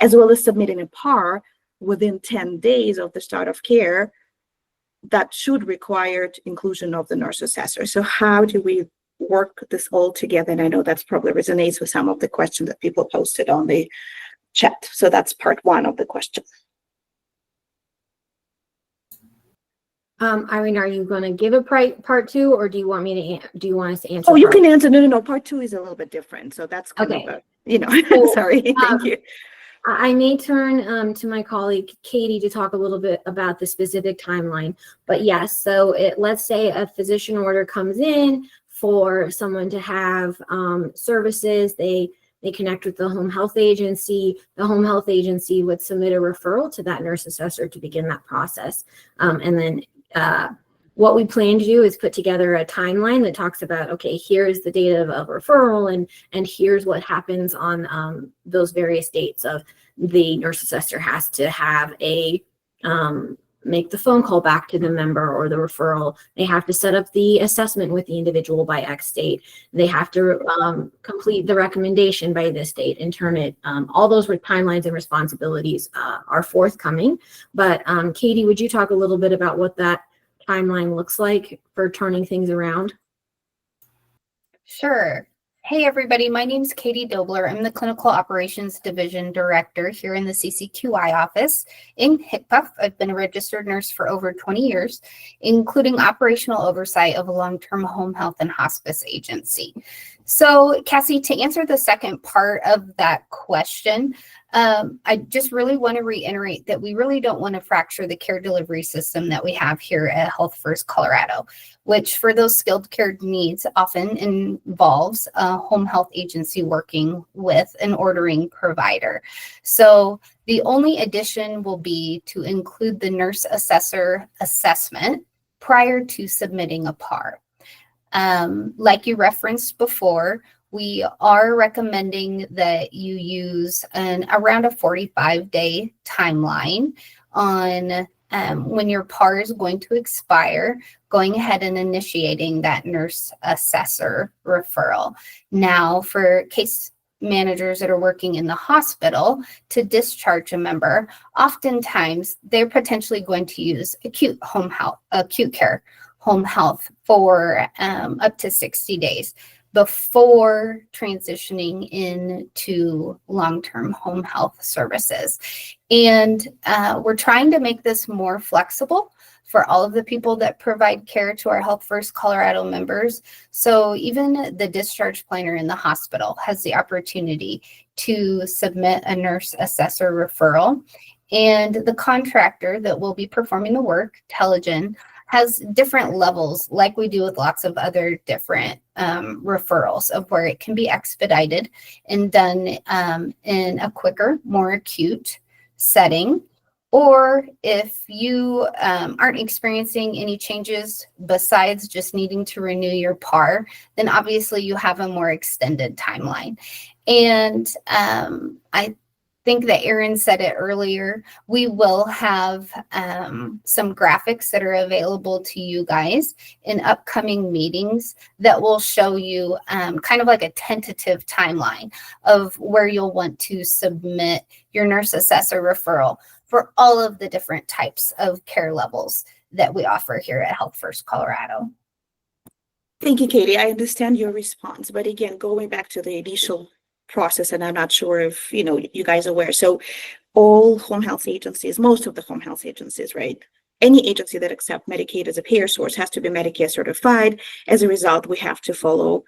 as well as submitting a PAR within 10 days of the start of care that should require inclusion of the nurse assessor. So how do we work this all together? And I know that's probably resonates with some of the questions that people posted on the chat. So that's part 1 of the question. Irene, are you going to give a part 2, or do you want us to answer? Oh, you can answer. No. Part 2 is a little bit different. So that's kind of So, sorry. Thank you. I may turn to my colleague Katie to talk a little bit about the specific timeline. But yes, so let's say a physician order comes in for someone to have services. They They connect with the home health agency. The home health agency would submit a referral to that nurse assessor to begin that process. And then what we plan to do is put together a timeline that talks about, okay, here's the date of referral, and here's what happens on those various dates of the nurse assessor has to have a make the phone call back to the member or the referral. They have to set up the assessment with the individual by X date. They have to complete the recommendation by this date and turn it. All those timelines and responsibilities are forthcoming. But Katie, would you talk a little bit about what that timeline looks like for turning things around? Sure. Hey, everybody. My name is Katie Dobler. I'm the Clinical Operations Division Director here in the CCQI office in HCPF. I've been a registered nurse for over 20 years, including operational oversight of a long-term home health and hospice agency. So, Cassie, to answer the second part of that question, I just really want to reiterate that we really don't want to fracture the care delivery system that we have here at Health First Colorado, which for those skilled care needs often involves a home health agency working with an ordering provider. So the only addition will be to include the nurse assessor assessment prior to submitting a PAR. Like you referenced before, we are recommending that you use around a 45-day timeline on when your PAR is going to expire, going ahead and initiating that nurse assessor referral. Now, for case managers that are working in the hospital to discharge a member, oftentimes they're potentially going to use acute care home health for up to 60 days before transitioning into long-term home health services. And we're trying to make this more flexible for all of the people that provide care to our Health First Colorado members. So even the discharge planner in the hospital has the opportunity to submit a nurse assessor referral. And the contractor that will be performing the work, Telegen, has different levels, like we do with lots of other different referrals, of where it can be expedited and done in a quicker, more acute setting. Or if you aren't experiencing any changes besides just needing to renew your PAR, then obviously you have a more extended timeline. And I think that Erin said it earlier, we will have some graphics that are available to you guys in upcoming meetings that will show you kind of like a tentative timeline of where you'll want to submit your nurse assessor referral for all of the different types of care levels that we offer here at Health First Colorado. Thank you, Katie. I understand your response, but again, going back to the initial process, and I'm not sure if you guys are aware. So all home health agencies, most of the home health agencies, right? Any agency that accepts Medicaid as a payer source has to be Medicare certified. As a result, we have to follow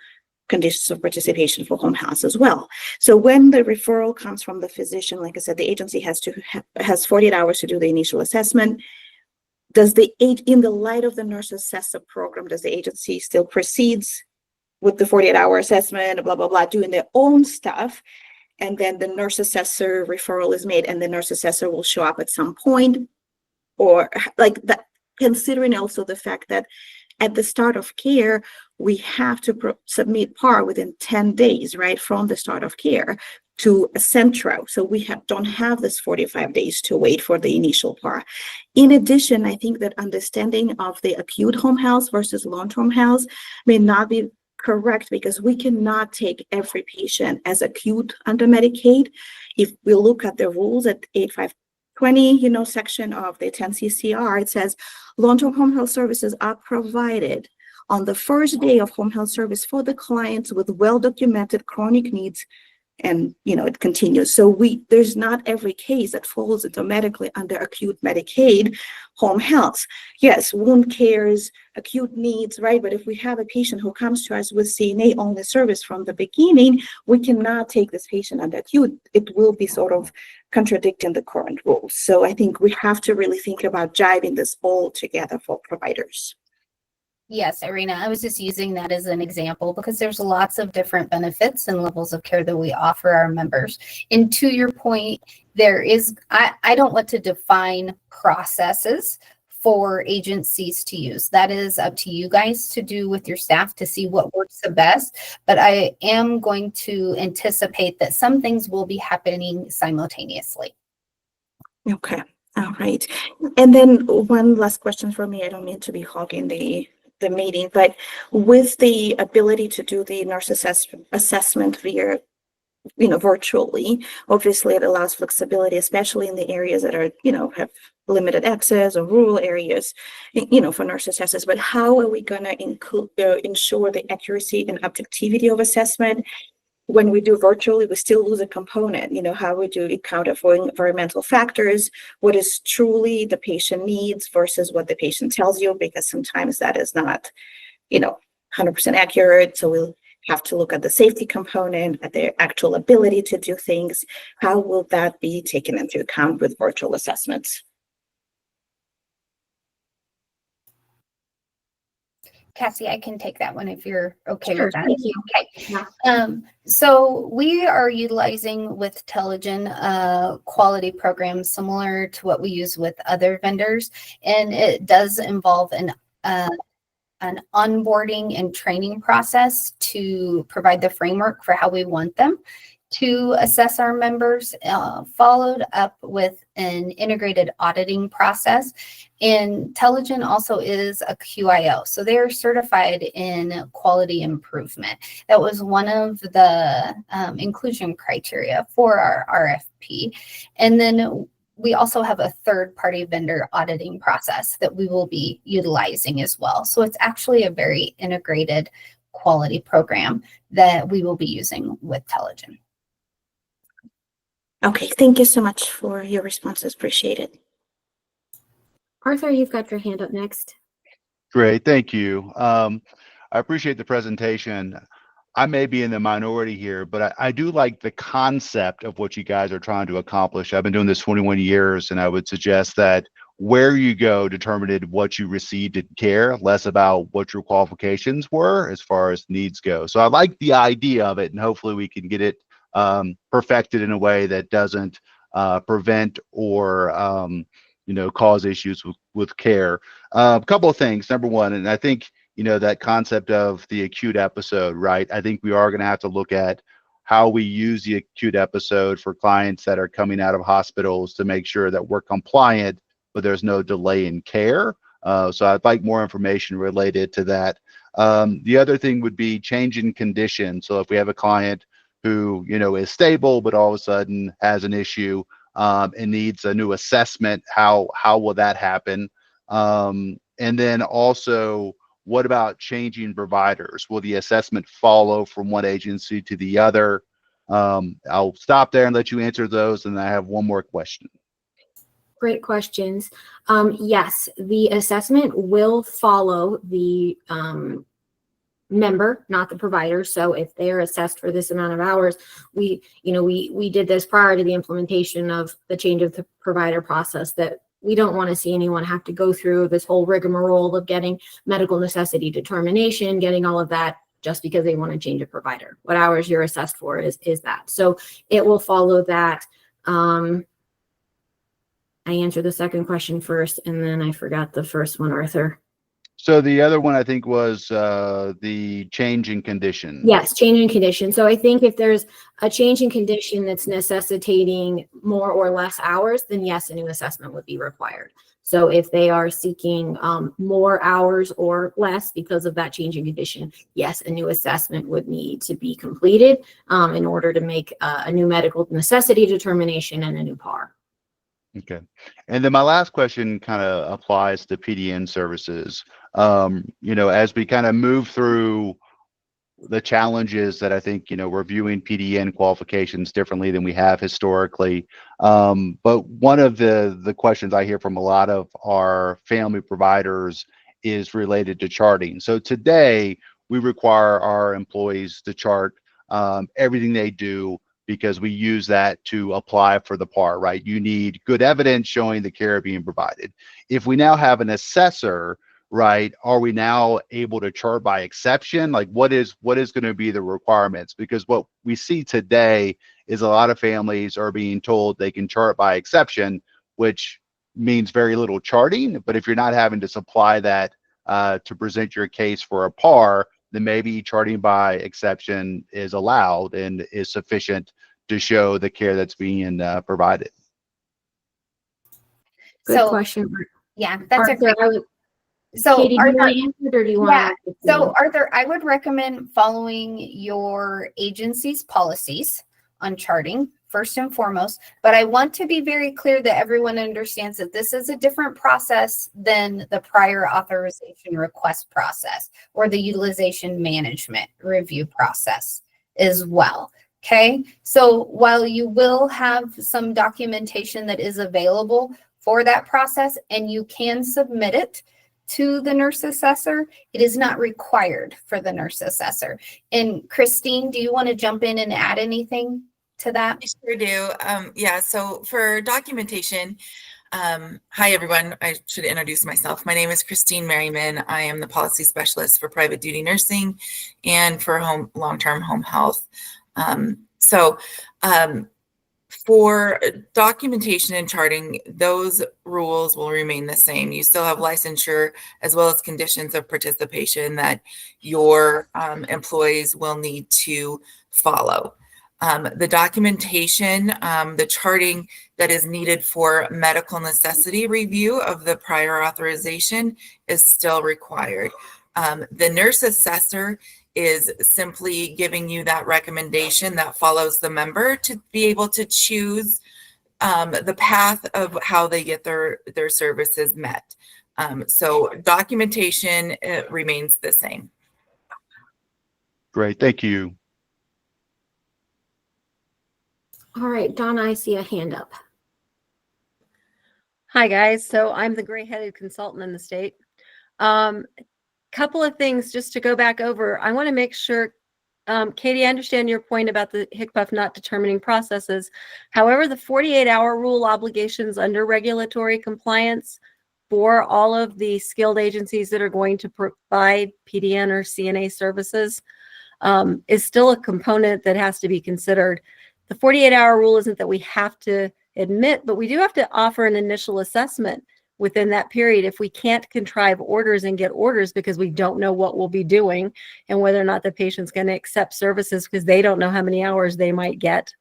conditions of participation for home health as well. So when the referral comes from the physician, like I said, the agency has 48 hours to do the initial assessment. In the light of the Nurse Assessor Program, does the agency still proceeds with the 48-hour assessment, blah, blah, blah, doing their own stuff? And then the nurse assessor referral is made and the nurse assessor will show up at some point? Or like that, considering also the fact that at the start of care, we have to submit PAR within 10 days, right, from the start of care to a Centro. So we don't have this 45 days to wait for the initial PAR. In addition, I think that understanding of the acute home health versus long-term health may not be correct, because we cannot take every patient as acute under Medicaid. If we look at the rules at 8520, section of the 10 CCR, it says long-term home health services are provided on the first day of home health service for the clients with well-documented chronic needs. And it continues. So there's not every case that falls automatically under acute Medicaid home health. Yes, wound cares, acute needs, right? But if we have a patient who comes to us with CNA only service from the beginning, we cannot take this patient under acute. It will be sort of contradicting the current rules. So I think we have to really think about jiving this all together for providers. Yes, Irina, I was just using that as an example because there's lots of different benefits and levels of care that we offer our members. And to your point, I don't want to define processes for agencies to use. That is up to you guys to do with your staff to see what works the best. But I am going to anticipate that some things will be happening simultaneously. Okay, all right. And then one last question for me. I don't mean to be hogging the meeting, but with the ability to do the nurse assessment via, virtually, obviously it allows flexibility, especially in the areas that are, have limited access or rural areas, for nurse assessors. But how are we going to ensure the accuracy and objectivity of assessment? When we do virtually, we still lose a component. How we do account for environmental factors, what is truly the patient needs versus what the patient tells you, because sometimes that is not, 100% accurate. So we'll have to look at the safety component, at their actual ability to do things. How will that be taken into account with virtual assessments? Cassie, I can take that one if you're okay Sure, with that. thank you. Okay. Yeah. So we are utilizing with Telegen quality programs similar to what we use with other vendors, and it does involve an onboarding and training process to provide the framework for how we want them to assess our members, followed up with an integrated auditing process. And Telegen also is a QIO, so they're certified in quality improvement. That was one of the inclusion criteria for our RFP. And then we also have a third-party vendor auditing process that we will be utilizing as well. So it's actually a very integrated quality program that we will be using with Telegen. Okay, thank you so much for your responses. Appreciate it. Arthur, you've got your hand up next. Great, thank you. I appreciate the presentation. I may be in the minority here, but I do like the concept of what you guys are trying to accomplish. I've been doing this 21 years, and I would suggest that where you go determined what you received in care, less about what your qualifications were as far as needs go. So I like the idea of it, and hopefully we can get it perfected in a way that doesn't prevent or cause issues with care. A couple of things. Number one, and I think that concept of the acute episode, right? I think we are going to have to look at how we use the acute episode for clients that are coming out of hospitals to make sure that we're compliant, but there's no delay in care. So I'd like more information related to that. The other thing would be change in condition. So if we have a client who is stable, but all of a sudden has an issue and needs a new assessment, how will that happen? And then also, what about changing providers? Will the assessment follow from one agency to the other? I'll stop there and let you answer those, and I have one more question. Great questions. Yes, the assessment will follow the member, not the provider. So if they're assessed for this amount of hours, we did this prior to the implementation of the change of the provider process, that we don't want to see anyone have to go through this whole rigmarole of getting medical necessity determination, getting all of that just because they want to change a provider. What hours you're assessed for is that. So it will follow that. I answered the second question first, and then I forgot the first one, Arthur. So the other one I think was the change in condition. Yes, change in condition. So I think if there's a change in condition that's necessitating more or less hours, then yes, a new assessment would be required. So if they are seeking more hours or less because of that change in condition, yes, a new assessment would need to be completed in order to make a new medical necessity determination and a new PAR. Okay. And then my last question kind of applies to PDN services. As we kind of move through the challenges that I think, we're viewing PDN qualifications differently than we have historically. But one of the questions I hear from a lot of our family providers is related to charting. So today we require our employees to chart everything they do, because we use that to apply for the PAR, right? You need good evidence showing the care being provided. If we now have an assessor right? Are we now able to chart by exception? Like what is going to be the requirements? Because what we see today is a lot of families are being told they can chart by exception, which means very little charting. But if you're not having to supply that to present your case for a par, then maybe charting by exception is allowed and is sufficient to show the care that's being provided. Good question. Yeah, that's a Arthur, great. So Katie, do you Arthur, want to answer it or do you yeah. want to? So Arthur, I would recommend following your agency's policies on charting first and foremost, but I want to be very clear that everyone understands that this is a different process than the prior authorization request process or the utilization management review process as well. Okay, so while you will have some documentation that is available for that process and you can submit it to the nurse assessor, it is not required for the nurse assessor. And Christine, do you want to jump in and add anything to that? I sure do. Yeah, so for documentation, hi everyone, I should introduce myself. My name is Christine Merriman. I am the policy specialist for private duty nursing and for long-term home health. For documentation and charting, those rules will remain the same. You still have licensure as well as conditions of participation that your employees will need to follow. The documentation, the charting that is needed for medical necessity review of the prior authorization is still required. The nurse assessor is simply giving you that recommendation that follows the member to be able to choose the path of how they get their services met. So documentation remains the same. Great, thank you. All right, Donna, I see a hand up. Hi, guys. So I'm the gray-headed consultant in the state. Couple of things just to go back over. I want to make sure, Katie, I understand your point about the HCPF not determining processes. However, the 48-hour rule obligations under regulatory compliance for all of the skilled agencies that are going to provide PDN or CNA services is still a component that has to be considered. The 48-hour rule isn't that we have to admit, but we do have to offer an initial assessment within that period if we can't contrive orders and get orders because we don't know what we'll be doing and whether or not the patient's going to accept services because they don't know how many hours they might get.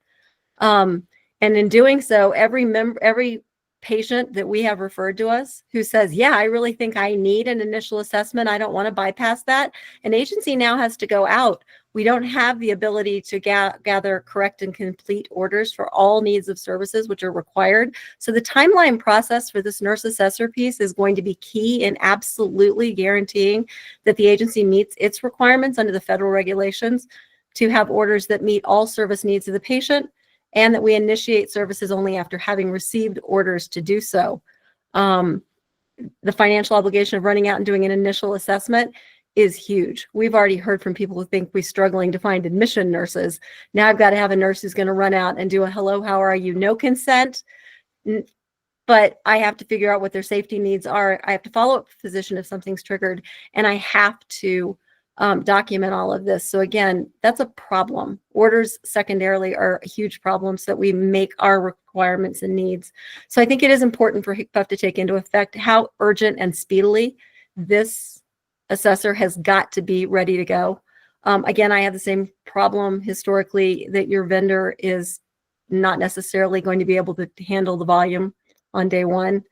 And in doing so, every patient that we have referred to us who says, yeah, I really think I need an initial assessment, I don't want to bypass that, an agency now has to go out. We don't have the ability to gather correct and complete orders for all needs of services which are required. So the timeline process for this nurse assessor piece is going to be key in absolutely guaranteeing that the agency meets its requirements under the federal regulations to have orders that meet all service needs of the patient and that we initiate services only after having received orders to do so. The financial obligation of running out and doing an initial assessment is huge. We've already heard from people who think we're struggling to find admission nurses. Now I've got to have a nurse who's going to run out and do a hello, how are you? No consent, but I have to figure out what their safety needs are. I have to follow up with the physician if something's triggered, and I have to document all of this. So again, that's a problem. Orders secondarily are a huge problem so that we make our requirements and needs. So I think it is important for HCPF to take into effect how urgent and speedily this assessor has got to be ready to go. Again, I have the same problem historically that your vendor is not necessarily going to be able to handle the volume on day one.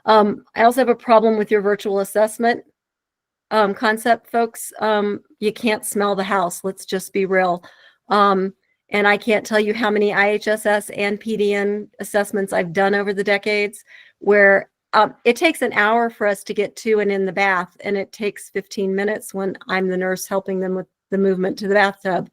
I also have a problem with your virtual assessment concept, folks. You can't smell the house. Let's just be real. And I can't tell you how many IHSS and PDN assessments I've done over the decades where it takes an hour for us to get to and in the bath, and it takes 15 minutes when I'm the nurse helping them with the movement to the bathtub.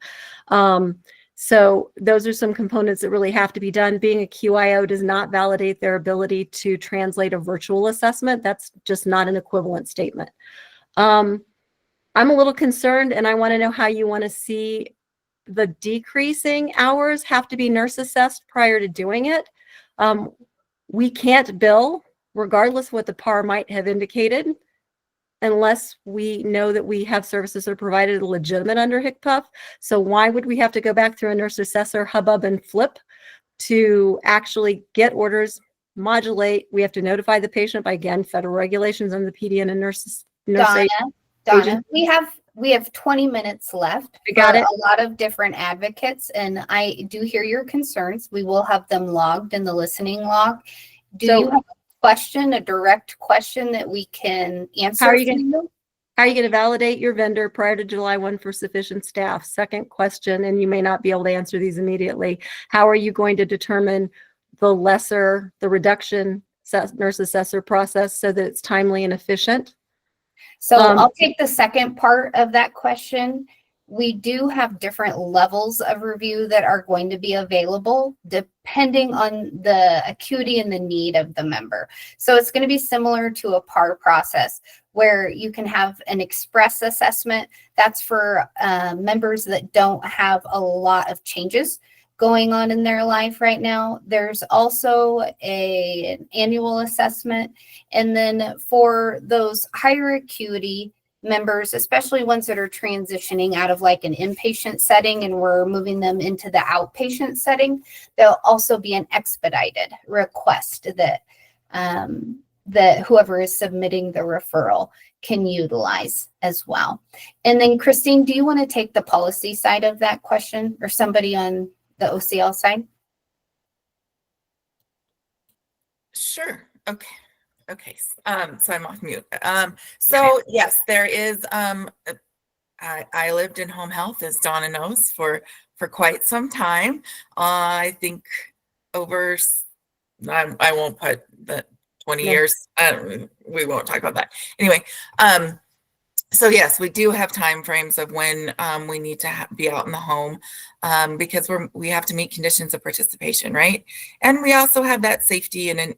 So those are some components that really have to be done. Being a QIO does not validate their ability to translate a virtual assessment. That's just not an equivalent statement. I'm a little concerned, and I want to know how you want to see the decreasing hours have to be nurse assessed prior to doing it. We can't bill, regardless of what the PAR might have indicated, unless we know that we have services that are provided legitimate under HCPF. So why would we have to go back through a nurse assessor hubbub and flip to actually get orders, modulate? We have to notify the patient by, again, federal regulations on the PDN and nurse Donna, agent. we have 20 minutes left. I got it. A lot of different advocates, and I do hear your concerns. We will have them logged in the listening log. Do you have a question, a direct question that we can answer? How are you going to validate your vendor prior to July 1 for sufficient staff? Second question, and you may not be able to answer these immediately. How are you going to determine the reduction nurse assessor process so that it's timely and efficient? So I'll take the second part of that question. We do have different levels of review that are going to be available depending on the acuity and the need of the member. So it's going to be similar to a PAR process where you can have an express assessment. That's for members that don't have a lot of changes going on in their life right now. There's also an annual assessment. And then for those higher acuity members, especially ones that are transitioning out of like an inpatient setting and we're moving them into the outpatient setting, there'll also be an expedited request that that whoever is submitting the referral can utilize as well. And then Christine, do you want to take the policy side of that question, or somebody on the OCL side? Sure. Okay. So I'm off mute. So yes, there is, I lived in home health, as Donna knows, for quite some time. I think over, I won't put the 20 years. We won't talk about that. Anyway, so yes, we do have time frames of when we need to be out in the home because we have to meet conditions of participation, right? And we also have that safety and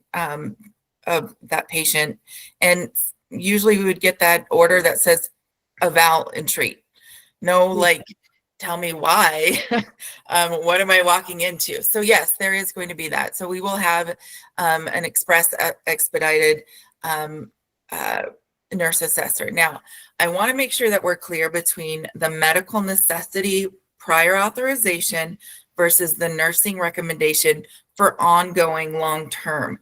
of that patient. And usually we would get that order that says eval and treat. No, like, tell me why. What am I walking into? So yes, there is going to be that. So we will have an express expedited nurse assessor. Now, I want to make sure that we're clear between the medical necessity prior authorization versus the nursing recommendation for ongoing long-term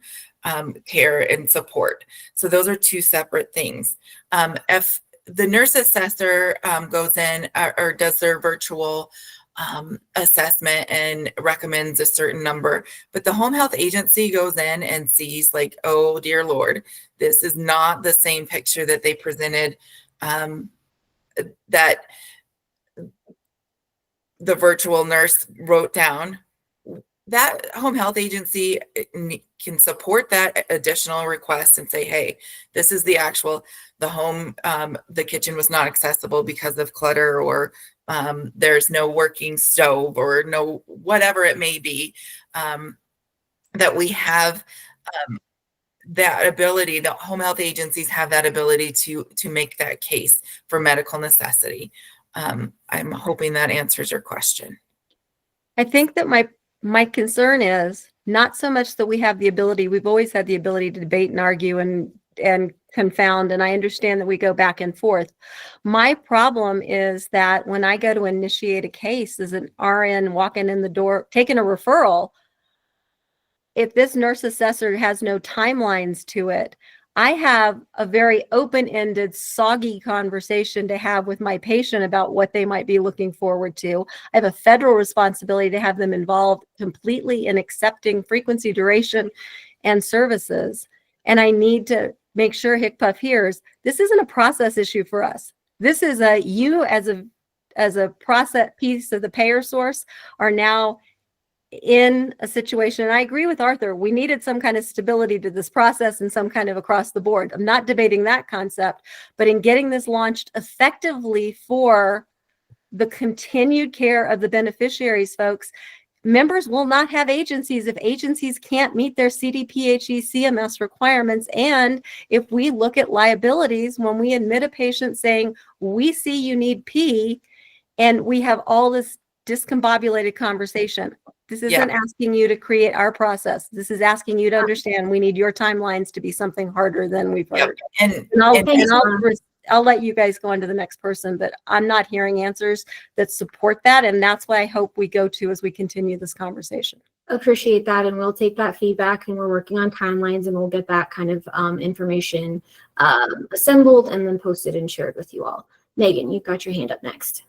care and support. So those are two separate things. If the nurse assessor goes in or does their virtual assessment and recommends a certain number, but the home health agency goes in and sees like, oh dear Lord, this is not the same picture that they presented, that the virtual nurse wrote down. That home health agency can support that additional request and say, hey, this is the actual, the home, the kitchen was not accessible because of clutter, or there's no working stove, or no, whatever it may be, that we have that ability, the home health agencies have that ability to make that case for medical necessity. I'm hoping that answers your question. I think that my concern is not so much that we have the ability, we've always had the ability to debate and argue and confound, and I understand that we go back and forth. My problem is that when I go to initiate a case as an RN walking in the door, taking a referral, if this nurse assessor has no timelines to it, I have a very open-ended, soggy conversation to have with my patient about what they might be looking forward to. I have a federal responsibility to have them involved completely in accepting frequency, duration, and services. And I need to make sure HCPF hears this isn't a process issue for us. This is you as a process piece of the payer source are now in a situation, and I agree with Arthur, we needed some kind of stability to this process and some kind of across the board. I'm not debating that concept, but in getting this launched effectively for the continued care of the beneficiaries, folks, members will not have agencies if agencies can't meet their CDPHE CMS requirements. And if we look at liabilities, when we admit a patient saying, we see you need P, and we have all this discombobulated conversation. This isn't asking you to create our process. This is asking you to understand we need your timelines to be something harder than we've heard. And I'll let you guys go on to the next person, but I'm not hearing answers that support that. And that's what I hope we go to as we continue this conversation. Appreciate that, and we'll take that feedback, and we're working on timelines, and we'll get that kind of information assembled and then posted and shared with you all. Megan, you've got your hand up next.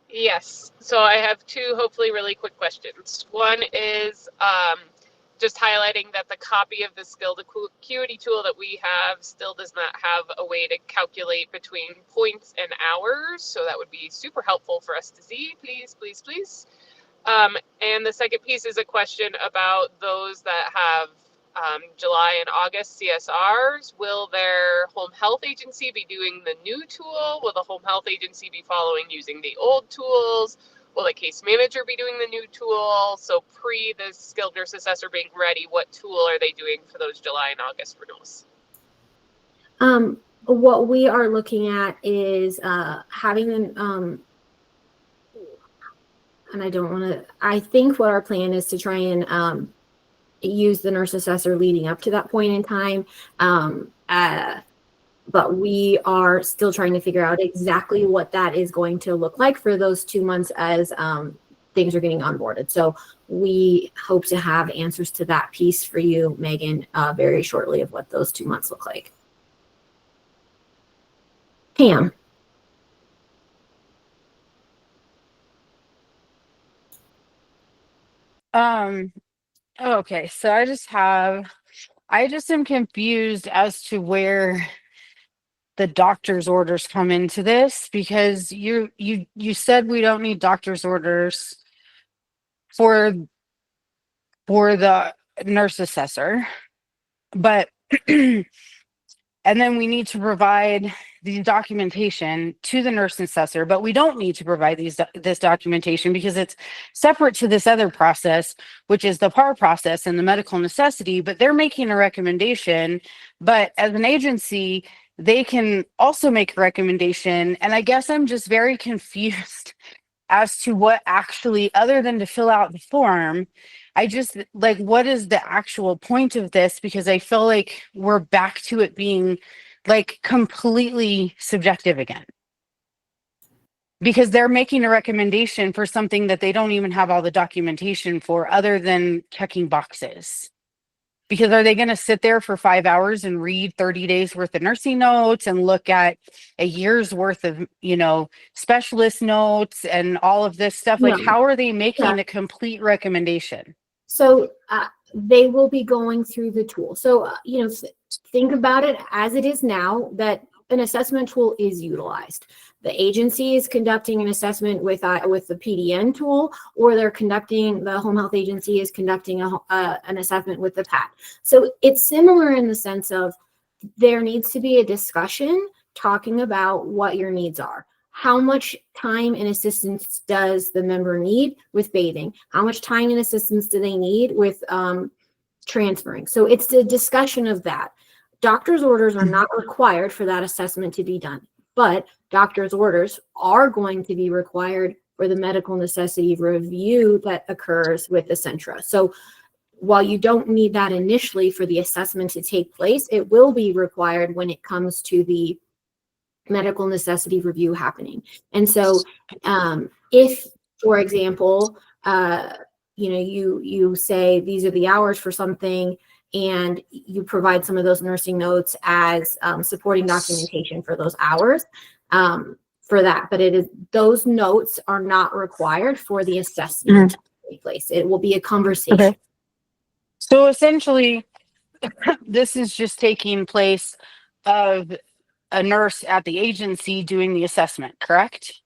Yes. So I have two hopefully really quick questions. One is just highlighting that the copy of the skilled acuity tool that we have still does not have a way to calculate between points and hours. So that would be super helpful for us to see. Please, please, please. And the second piece is a question about those that have July and August CSRs. Will their home health agency be doing the new tool? Will the home health agency be following using the old tools? Will the case manager be doing the new tool? So pre the skilled nurse assessor being ready, what tool are they doing for those July and August renewals? What we are looking at is having them, and I don't want to, I think what our plan is to try and use the nurse assessor leading up to that point in time. But we are still trying to figure out exactly what that is going to look like for those 2 months as things are getting onboarded. So we hope to have answers to that piece for you, Megan, very shortly of what those 2 months look like. Pam. Okay, so I just am confused as to where the doctor's orders come into this, because you said we don't need doctor's orders for the nurse assessor, but and then we need to provide the documentation to the nurse assessor, but we don't need to provide this documentation because it's separate to this other process, which is the PAR process and the medical necessity. But they're making a recommendation, but as an agency, they can also make a recommendation. And I guess I'm just very confused as to what actually, other than to fill out the form, I just like, what is the actual point of this? Because I feel like we're back to it being like completely subjective again. Because they're making a recommendation for something that they don't even have all the documentation for, other than checking boxes. Because are they going to sit there for 5 hours and read 30 days worth of nursing notes and look at a year's worth of, specialist notes and all of this stuff? Like, how are they making a complete recommendation? So they will be going through the tool. So, think about it as it is now, that an assessment tool is utilized. The agency is conducting an assessment with the PDN tool, or the home health agency is conducting an assessment with the PAT. So it's similar in the sense of there needs to be a discussion talking about what your needs are. How much time and assistance does the member need with bathing? How much time and assistance do they need with transferring? So it's the discussion of that. Doctor's orders are not required for that assessment to be done, but doctor's orders are going to be required for the medical necessity review that occurs with the Centra. So while you don't need that initially for the assessment to take place, it will be required when it comes to the medical necessity review happening. And so if, for example, you say these are the hours for something, and you provide some of those nursing notes as supporting documentation for those hours for that. But those notes are not required for the assessment to take place. It will be a conversation. Okay. So essentially, this is just taking place of a nurse at the agency doing the assessment, correct?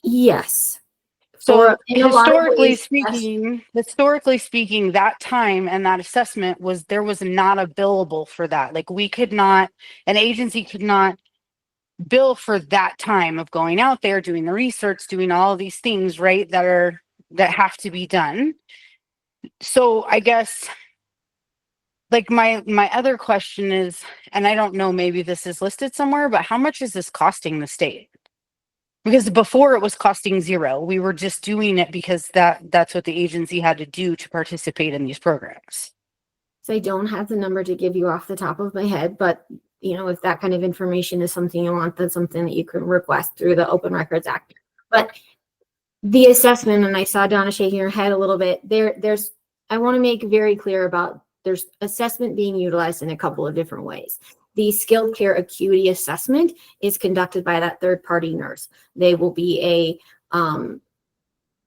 Yes. So historically speaking, that time and that assessment there was not a billable for that. Like, an agency could not bill for that time of going out there, doing the research, doing all of these things, right? That have to be done. So I guess, like, my other question is, and I don't know, maybe this is listed somewhere, but how much is this costing the state? Because before it was costing $0. We were just doing it because that's what the agency had to do to participate in these programs. So I don't have the number to give you off the top of my head, but if that kind of information is something you want, that's something that you can request through the Open Records Act. But the assessment, and I saw Donna shaking her head a little bit, I want to make very clear about there's assessment being utilized in a couple of different ways. The skilled care acuity assessment is conducted by that third-party nurse. They will be a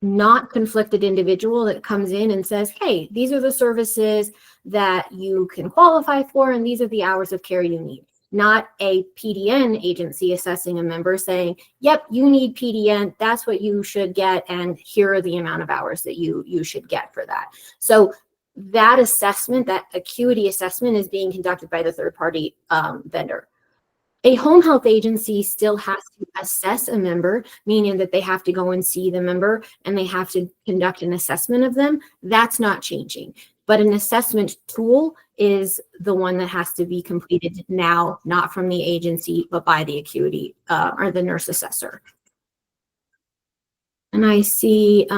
not conflicted individual that comes in and says, hey, these are the services that you can qualify for, and these are the hours of care you need. Not a PDN agency assessing a member saying, yep, you need PDN, that's what you should get, and here are the amount of hours that you should get for that. So that assessment, that acuity assessment, is being conducted by the third-party vendor. A home health agency still has to assess a member, meaning that they have to go and see the member and they have to conduct an assessment of them. That's not changing. But an assessment tool is the one that has to be completed now, not from the agency, but by the acuity or the nurse assessor. And I see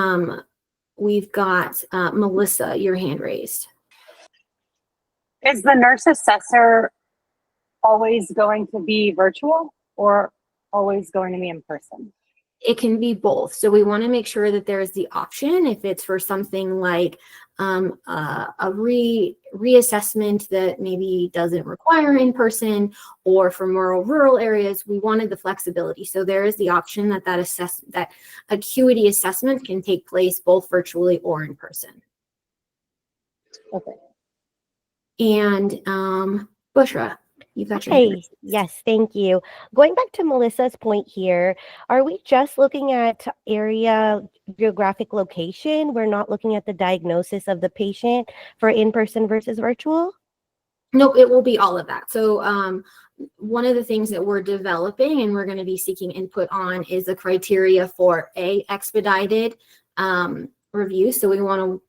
we've got Melissa, your hand raised. Is the nurse assessor always going to be virtual or always going to be in person? It can be both. So we want to make sure that there's the option if it's for something like a reassessment that maybe doesn't require in person, or for more rural areas, we wanted the flexibility. So there is the option that acuity assessment can take place both virtually or in person. Okay. And Bushra, you've got your Hey, yes, thank you. Going back to Melissa's point here, are we just looking at area geographic location? We're not looking at the diagnosis of the patient for in-person versus virtual? Nope, it will be all of that. So one of the things that we're developing and we're going to be seeking input on is the criteria for expedited review. So we want to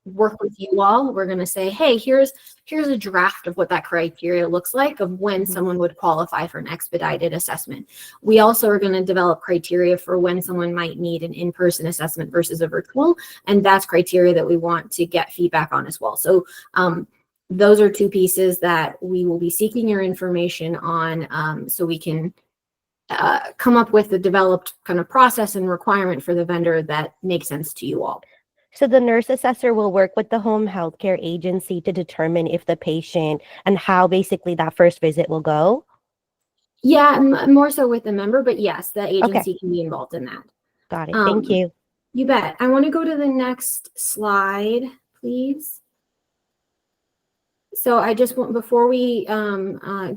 work with you all. We're going to say, hey, here's a draft of what that criteria looks like of when someone would qualify for an expedited assessment. We also are going to develop criteria for when someone might need an in-person assessment versus a virtual, and that's criteria that we want to get feedback on as well. So those are two pieces that we will be seeking your information on, so we can come up with the developed kind of process and requirement for the vendor that makes sense to you all. So the nurse assessor will work with the home healthcare agency to determine if the patient and how basically that first visit will go? Yeah, more so with the member, but yes, the agency can be involved in that. Got it. Thank you. You bet. I want to go to the next slide, please. So I just want, before we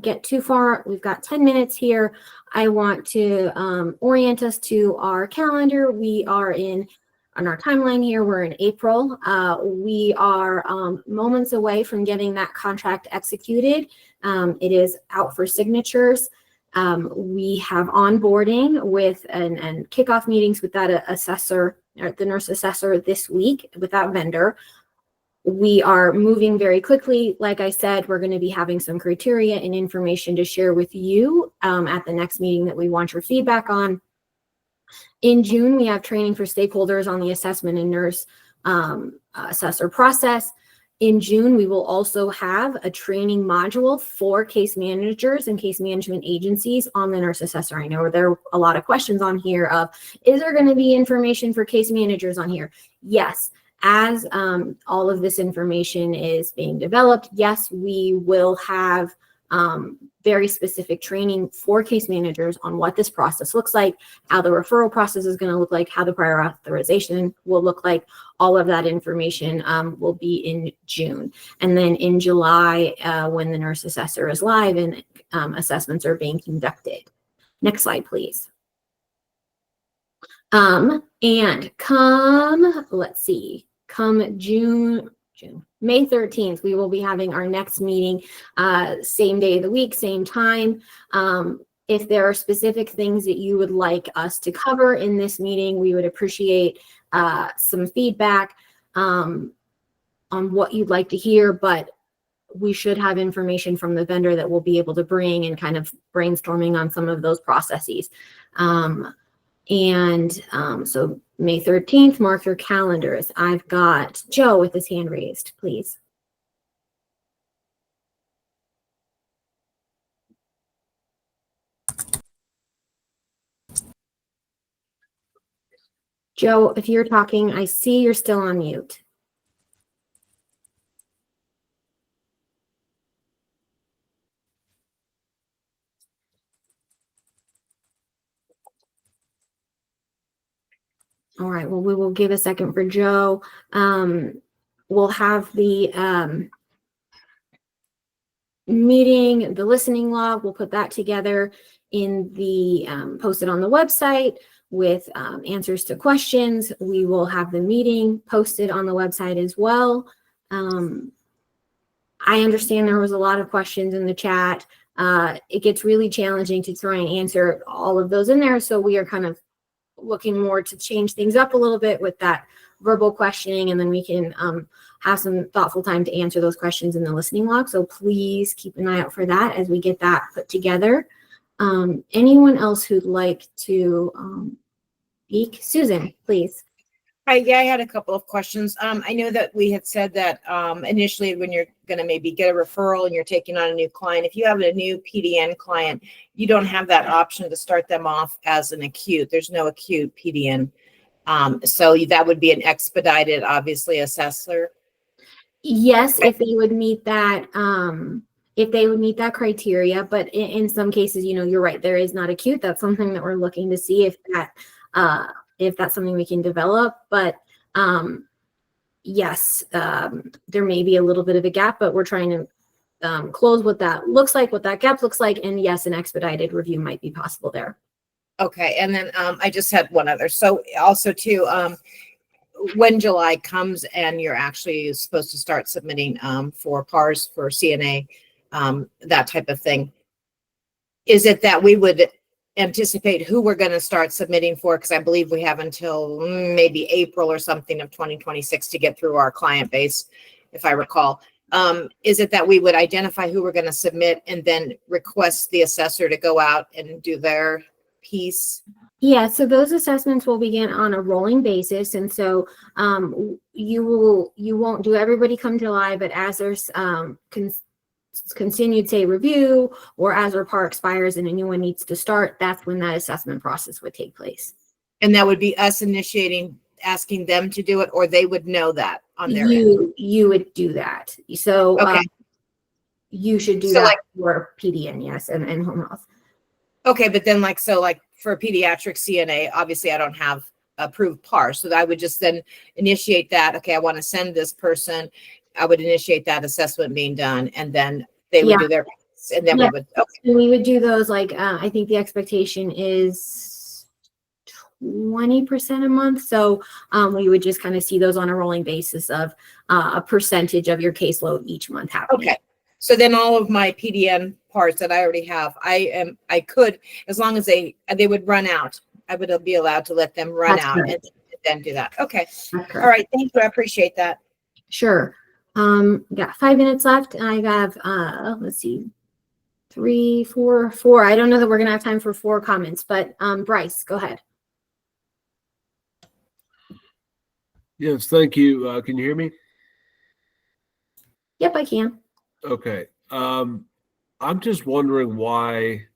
get too far, we've got 10 minutes here. I want to orient us to our calendar. We are on our timeline here, we're in April. We are moments away from getting that contract executed. It is out for signatures. We have onboarding with and kickoff meetings with that assessor, or the nurse assessor, this week with that vendor. We are moving very quickly. Like I said, we're going to be having some criteria and information to share with you at the next meeting that we want your feedback on. In June, we have training for stakeholders on the assessment and nurse assessor process. In June, we will also have a training module for case managers and case management agencies on the nurse assessor. I know there are a lot of questions on here of, is there going to be information for case managers on here? Yes. As all of this information is being developed, yes, we will have very specific training for case managers on what this process looks like, how the referral process is going to look like, how the prior authorization will look like. All of that information will be in June. And then in July, when the nurse assessor is live and assessments are being conducted. Next slide, please. And come, let's see, come May 13th, we will be having our next meeting, same day of the week, same time. If there are specific things that you would like us to cover in this meeting, we would appreciate some feedback on what you'd like to hear, but we should have information from the vendor that we'll be able to bring and kind of brainstorming on some of those processes. So May 13th, mark your calendars. I've got Joe with his hand raised, please. Joe, if you're talking, I see you're still on mute. All right, well, we will give a second for Joe. We'll have the meeting, the listening log, we'll put that together in the posted on the website with answers to questions. We will have the meeting posted on the website as well. I understand there was a lot of questions in the chat. It gets really challenging to try and answer all of those in there. So we are kind of looking more to change things up a little bit with that verbal questioning, and then we can have some thoughtful time to answer those questions in the listening log. So please keep an eye out for that as we get that put together. Anyone else who'd like to speak? Susan, please. Hi, yeah, I had a couple of questions. I know that we had said that initially when you're going to maybe get a referral and you're taking on a new client, if you have a new PDN client, you don't have that option to start them off as an acute. There's no acute PDN. So that would be an expedited, obviously, assessor. Yes, if they would meet that, criteria, but in some cases, you're right, there is not acute. That's something that we're looking to see if that's something we can develop. But yes, there may be a little bit of a gap, but we're trying to close what that looks like, what that gap looks like. And yes, an expedited review might be possible there. Okay. And then I just had one other. So also too, when July comes and you're actually supposed to start submitting for PARS, for CNA, that type of thing, is it that we would anticipate who we're going to start submitting for? Because I believe we have until maybe April or something of 2026 to get through our client base, if I recall. Is it that we would identify who we're going to submit and then request the assessor to go out and do their piece? Yeah, so those assessments will begin on a rolling basis, and so you won't do everybody come July, but as there's continued, say, review, or as our PAR expires and a new one needs to start, that's when that assessment process would take place. And that would be us initiating, asking them to do it, or they would know that on their end? You would do that. So okay. You should do that for PDN, yes, and home health. Okay, but then so for pediatric CNA, obviously I don't have approved PAR, so I would just then initiate that. Okay, I want to send this person. I would initiate that assessment being done, and then they would do their piece, and then we would. Okay. We would do those I think the expectation is 20% a month. So we would just kind of see those on a rolling basis of a percentage of your caseload each month happening. Okay. So then all of my PDN parts that I already have, I could, as long as they would run out, I would be allowed to let them run out and then do that. Okay. All right. Thank you. I appreciate that. Sure. Got 5 minutes left, and I have let's see, 3, 4. I don't know that we're gonna have time for 4 comments, but Bryce, go ahead. Yes, thank you. Can you hear me? Yep, I can. Okay. I'm just wondering why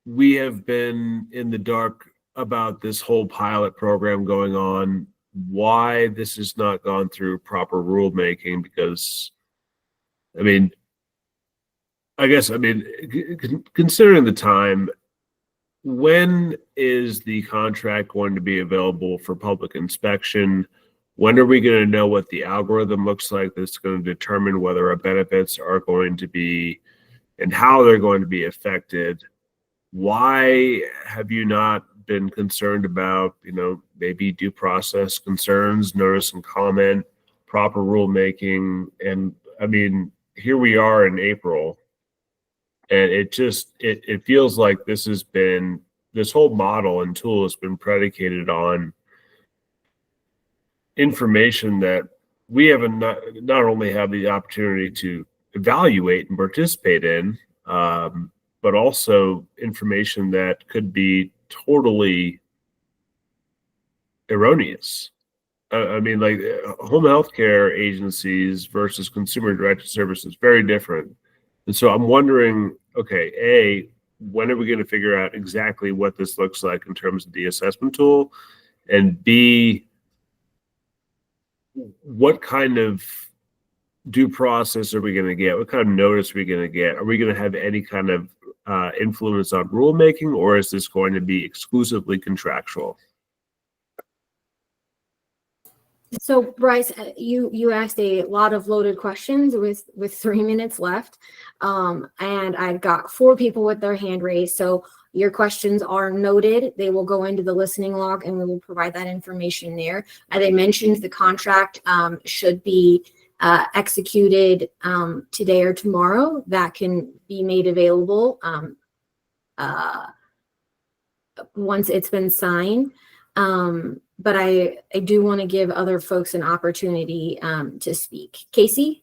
we have been in the dark about this whole pilot program going on, why this has not gone through proper rulemaking, because, considering the time, when is the contract going to be available for public inspection? When are we going to know what the algorithm looks like that's going to determine whether our benefits are going to be and how they're going to be affected? Why have you not been concerned about, maybe due process concerns, notice and comment, proper rulemaking? And here we are in April, and it feels like this whole model and tool has been predicated on information that we haven't not only have the opportunity to evaluate and participate in, but also information that could be totally erroneous. Home health care agencies versus consumer directed services, very different. And so I'm wondering, okay, A, when are we going to figure out exactly what this looks like in terms of the assessment tool? And B, what kind of due process are we going to get? What kind of notice are we going to get? Are we going to have any kind of influence on rulemaking, or is this going to be exclusively contractual? So Bryce, you asked a lot of loaded questions with 3 minutes left. And I've got 4 people with their hand raised. So your questions are noted. They will go into the listening log and we will provide that information there. As I mentioned, the contract should be executed today or tomorrow. That can be made available once it's been signed. But I do want to give other folks an opportunity to speak. Casey?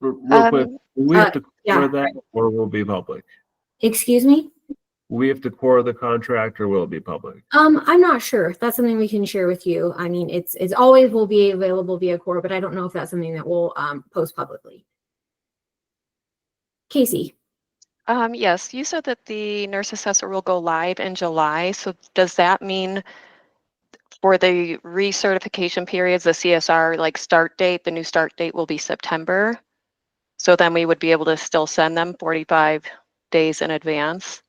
Real quick, will we have to yeah. core that, or will it be public? Excuse me? Will we have to core the contract, or will it be public? I'm not sure. That's something we can share with you. I mean, it's always will be available via core, but I don't know if that's something that we'll post publicly. Casey? Yes, you said that the nurse assessor will go live in July. So does that mean for the recertification periods, the CSR like start date, the new start date will be September? So then we would be able to still send them 45 days in advance?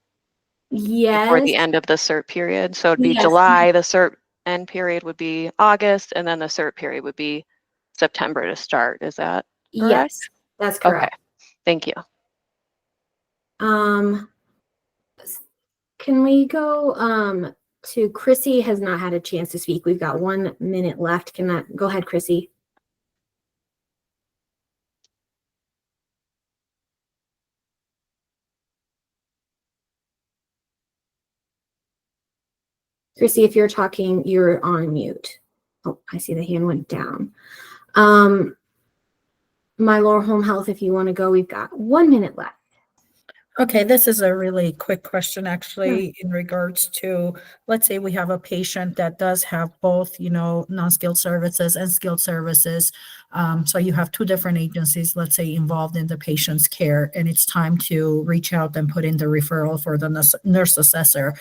Yes. Before the end of the cert period. So it'd be Yes. July, the cert end period would be August, and then the cert period would be September to start. Is that correct? Yes, that's correct. Okay, thank you. Can we go to Chrissy has not had a chance to speak. We've got 1 minute left. Can that go ahead, Chrissy? Chrissy, if you're talking, you're on mute. Oh, I see the hand went down. My Lower Home Health, if you want to go, we've got 1 minute left. Okay, this is a really quick question, actually, in regards to, let's say we have a patient that does have both, non-skilled services and skilled services. So you have 2 different agencies, let's say, involved in the patient's care, and it's time to reach out and put in the referral for the nurse assessor.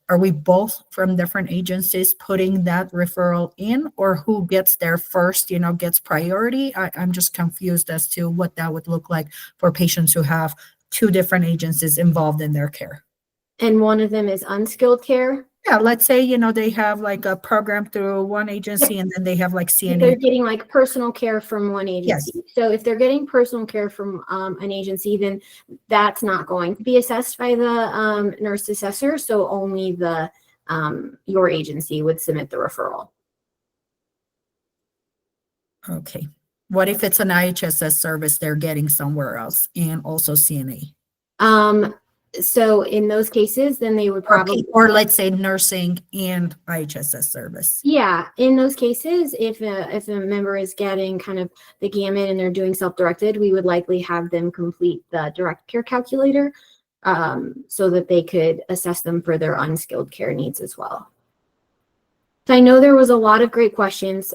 Are we both from different agencies putting that referral in, or who gets there first, gets priority? I'm just confused as to what that would look like for patients who have 2 different agencies involved in their care. And one of them is unskilled care? Yeah, let's say, they have like a program through one agency and then they have like If CNA. they're getting like personal care from one agency. Yes. So if they're getting personal care from an agency, then that's not going to be assessed by the nurse assessor. So only the your agency would submit the referral. Okay. What if it's an IHSS service they're getting somewhere else and also CNA? So in those cases, then they would probably, or let's say nursing and IHSS service. yeah, in those cases, if a member is getting kind of the gamut and they're doing self-directed, we would likely have them complete the direct care calculator so that they could assess them for their unskilled care needs as well. So I know there was a lot of great questions.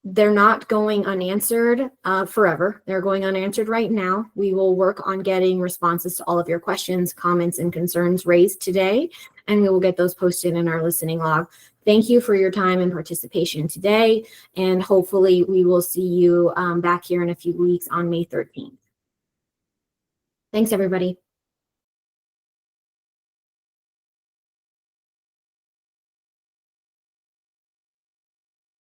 They're not going unanswered forever. They're going unanswered right now. We will work on getting responses to all of your questions, comments, and concerns raised today, and we will get those posted in our listening log. Thank you for your time and participation today, and hopefully we will see you back here in a few weeks on May 13th. Thanks, everybody.